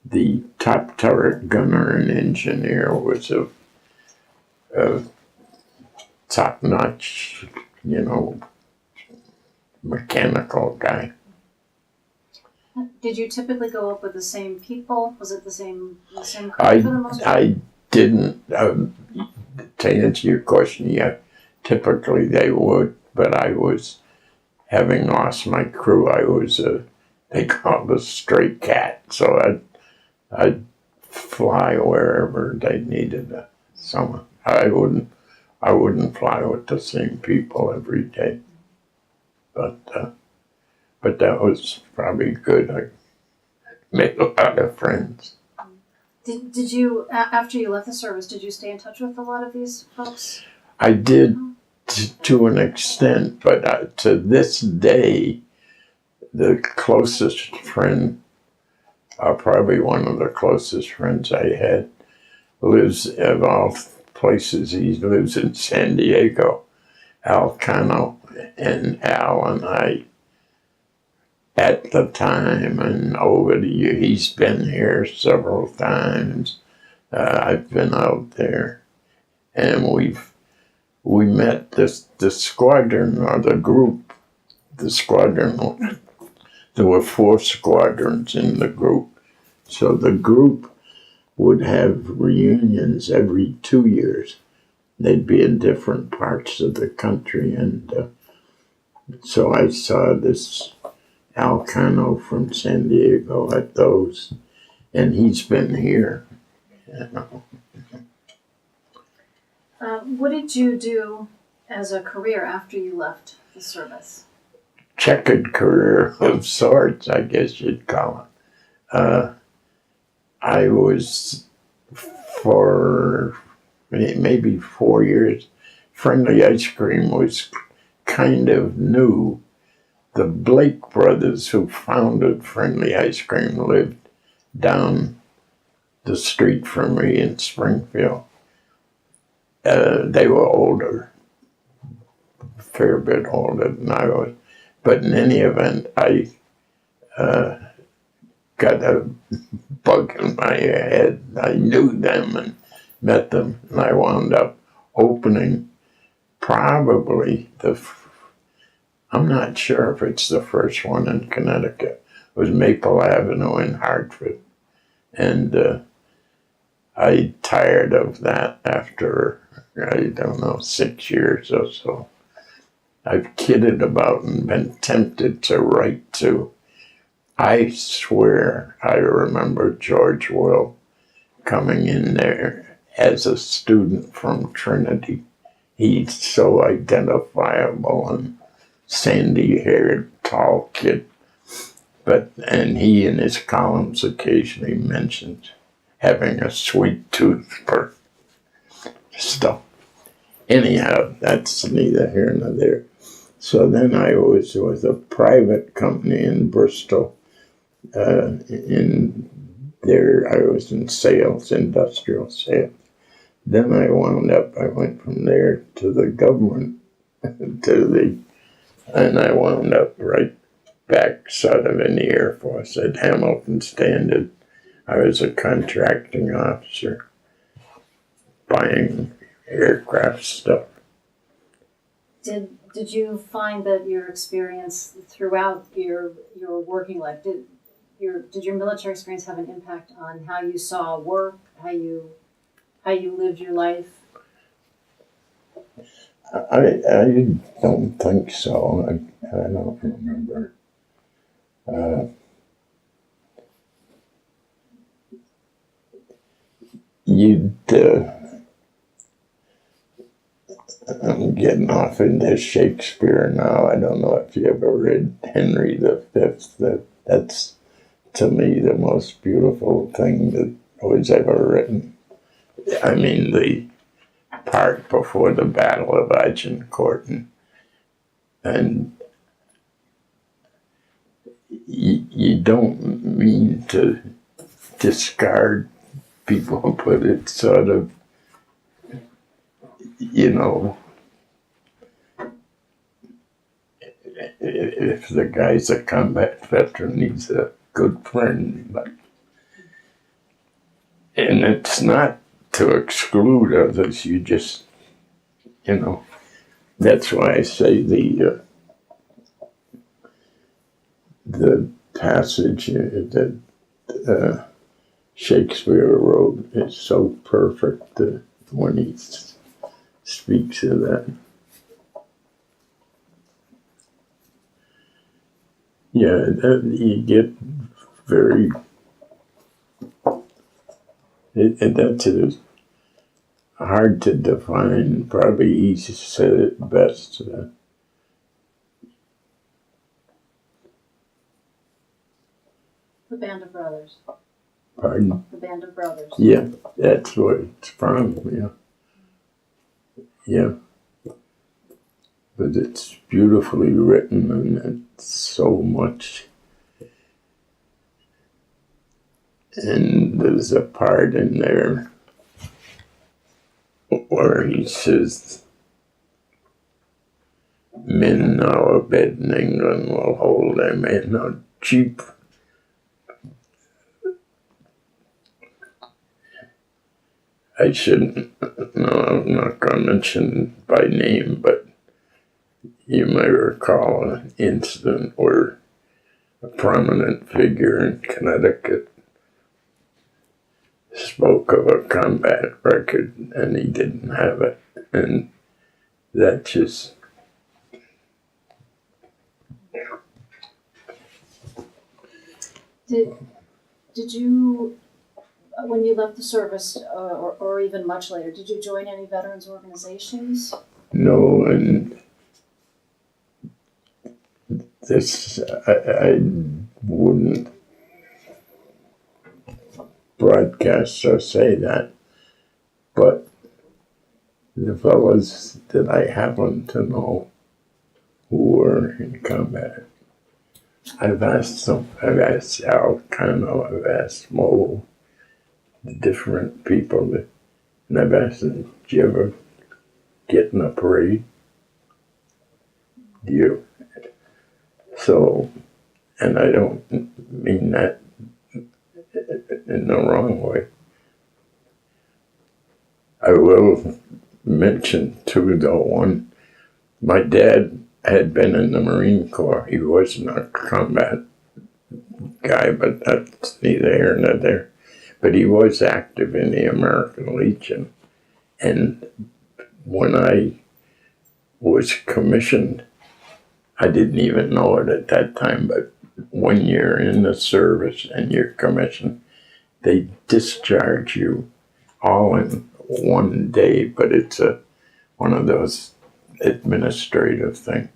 The top turret gunner and engineer was a top-notch, mechanical guy. Did you typically go up with the same people? Was it the same crew for the most part? I didn't. To answer your question, yeah, typically they would, but I was, having lost my crew, I was they called a stray cat, so I'd fly wherever they needed someone. I wouldn't fly with the same people every day, but that was probably good. I made a lot of friends. Did you, after you left the service, did you stay in touch with a lot of these folks? I did to an extent, but to this day, the closest friend, probably one of the closest friends I had, lives, of all places, he lives in San Diego. Al Cano, and Al and I, at the time and over the years, he's been here several times. I've been out there, and we met the squadron, or the group. The squadron, there were 4 squadrons in the group, so the group would have reunions every 2 years. They'd be in different parts of the country, and so I saw this Al Cano from San Diego at those, and he's been here. What did you do as a career after you left the service? Checkered career of sorts, I guess you'd call it. I was, for maybe 4 years, Friendly Ice Cream was kind of new. The Blake brothers, who founded Friendly Ice Cream, lived down the street from me in Springfield. They were older, a fair bit older than I was. But in any event, I got a bug in my head. I knew them and met them, and I wound up opening probably I'm not sure if it's the first one in Connecticut. It was Maple Avenue in Hartford. And I tired of that after, 6 years or so. I've kidded about and been tempted to write to. I swear I remember George Will coming in there as a student from Trinity. He's so identifiable and sandy-haired, tall kid. And he in his columns occasionally mentioned having a sweet tooth for stuff. Anyhow, that's neither here nor there. So then I was with a private company in Bristol. I was in sales, industrial sales. Then I went from there to the government, and I wound up right back sort of in the Air Force at Hamilton Standard. I was a contracting officer, buying aircraft stuff. Did you find that your experience throughout your working life, did your military experience have an impact on how you saw work, how you lived your life? I don't think so. I don't remember. I'm getting off into Shakespeare now. I don't know if you ever read Henry V. That's to me, the most beautiful thing that was ever written. I mean, the part before the Battle of Agincourt, and you don't mean to discard people, but it's sort of, you know, if the guy's a combat veteran, he's a good friend. But, and it's not to exclude others, you just, you know, that's why I say the passage that Shakespeare wrote is so perfect when he speaks of that. Yeah, you get very. That's hard to define. Probably he said it best. The Band of Brothers. Pardon? The Band of Brothers. Yeah, that's what it's from. Yeah, yeah. But it's beautifully written, and it's so much. And there's a part in there where he says, "Men now abed in England will hold their men not cheap." I shouldn't, no, I'm not going to mention by name, but you may recall an incident where a prominent figure in Connecticut spoke of a combat record and he didn't have it. And that just... Did you, when you left the service, or even much later, did you join any veterans organizations? No, and this, I wouldn't broadcast or say that, but the fellows that I happen to know who were in combat, I've asked them, I've asked Al Cano, I've asked Mo, the different people, and I've asked them, do you ever get in a parade? Do you? So, and I don't mean that in the wrong way. I will mention too, though, one, my dad had been in the Marine Corps. He wasn't a combat guy, but that's neither here nor there. But he was active in the American Legion. And when I was commissioned, I didn't even know it at that time, but when you're in the service and you're commissioned, they discharge you all in one day, but it's one of those administrative things.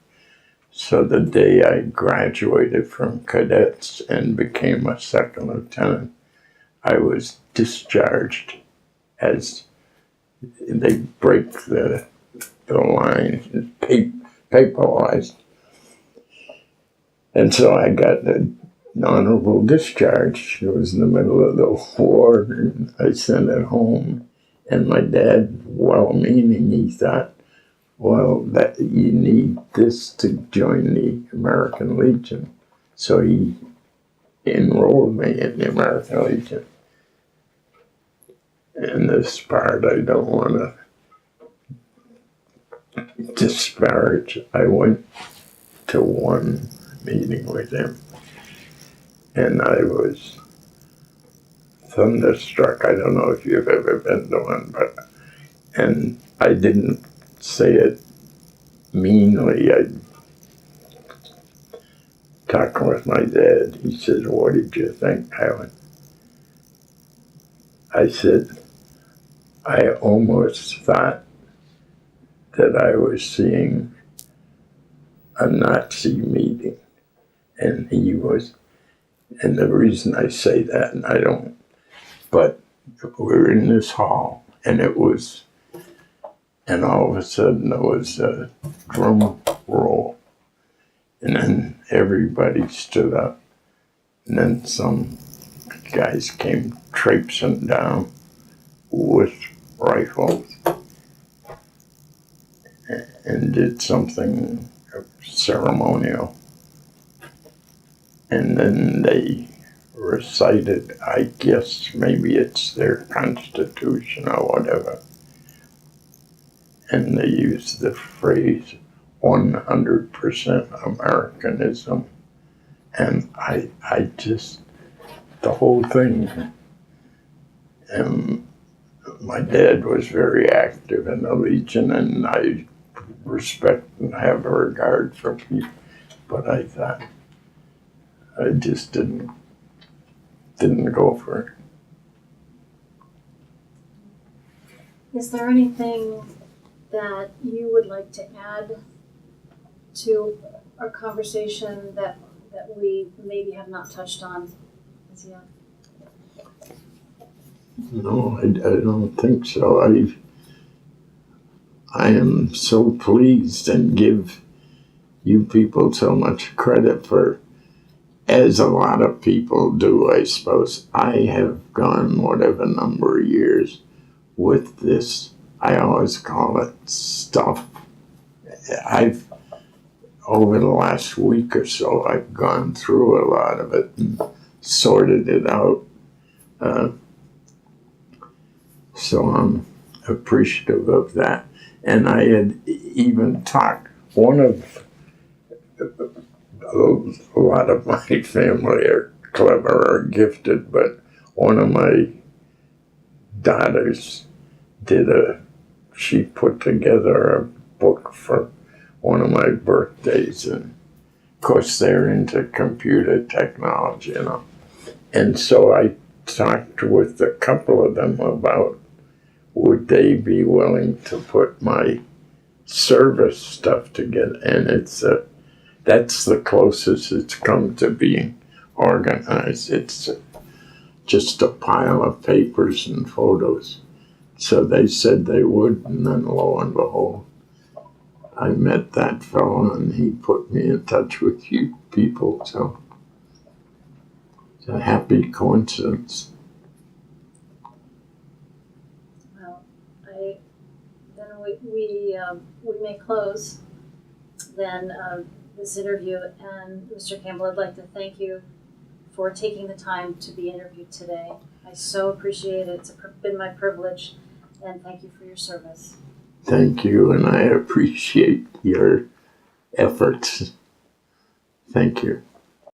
So the day I graduated from cadets and became a second lieutenant, I was discharged as they break the line, paperwise. And so I got an honorable discharge. It was in the middle of the war, and I sent it home. And my dad, well-meaning, he thought, well, that you need this to join the American Legion. So he enrolled me in the American Legion. And this part I don't want to disparage. I went to one meeting with him, and I was thunderstruck. I don't know if you've ever been to one, and I didn't say it meanly. I talking with my dad. He said, "What did you think, Alan?" I said, "I almost thought that I was seeing a Nazi meeting." And he was, And the reason I say that, and I don't, but we're in this hall, and all of a sudden there was a drum roll, and then everybody stood up, and then some guys came traipsing down with rifles and did something ceremonial. And then they recited, I guess maybe it's their constitution or whatever. And they used the phrase 100% Americanism. And I just, the whole thing. And my dad was very active in the Legion, and I respect and have a regard for people. But I thought, I just didn't go for it. Is there anything that you would like to add to our conversation that we maybe have not touched on as yet? No, I don't think so. I am so pleased and give you people so much credit for, as a lot of people do, I suppose. I have gone whatever number of years with this, I always call it stuff. Over the last week or so, I've gone through a lot of it and sorted it out. So I'm appreciative of that. And I had even talked, a lot of my family are clever or gifted, but one of my daughters she put together a book for one of my birthdays, and of course they're into computer technology, And so I talked with a couple of them about would they be willing to put my service stuff together, and that's the closest it's come to being organized. It's just a pile of papers and photos. So they said they would, and then lo and behold, I met that fellow, and he put me in touch with you people, so it's a happy coincidence. Well, we may close then this interview, and Mr. Campbell, I'd like to thank you for taking the time to be interviewed today. I so appreciate it. It's been my privilege, and thank you for your service. Thank you, and I appreciate your efforts. Thank you.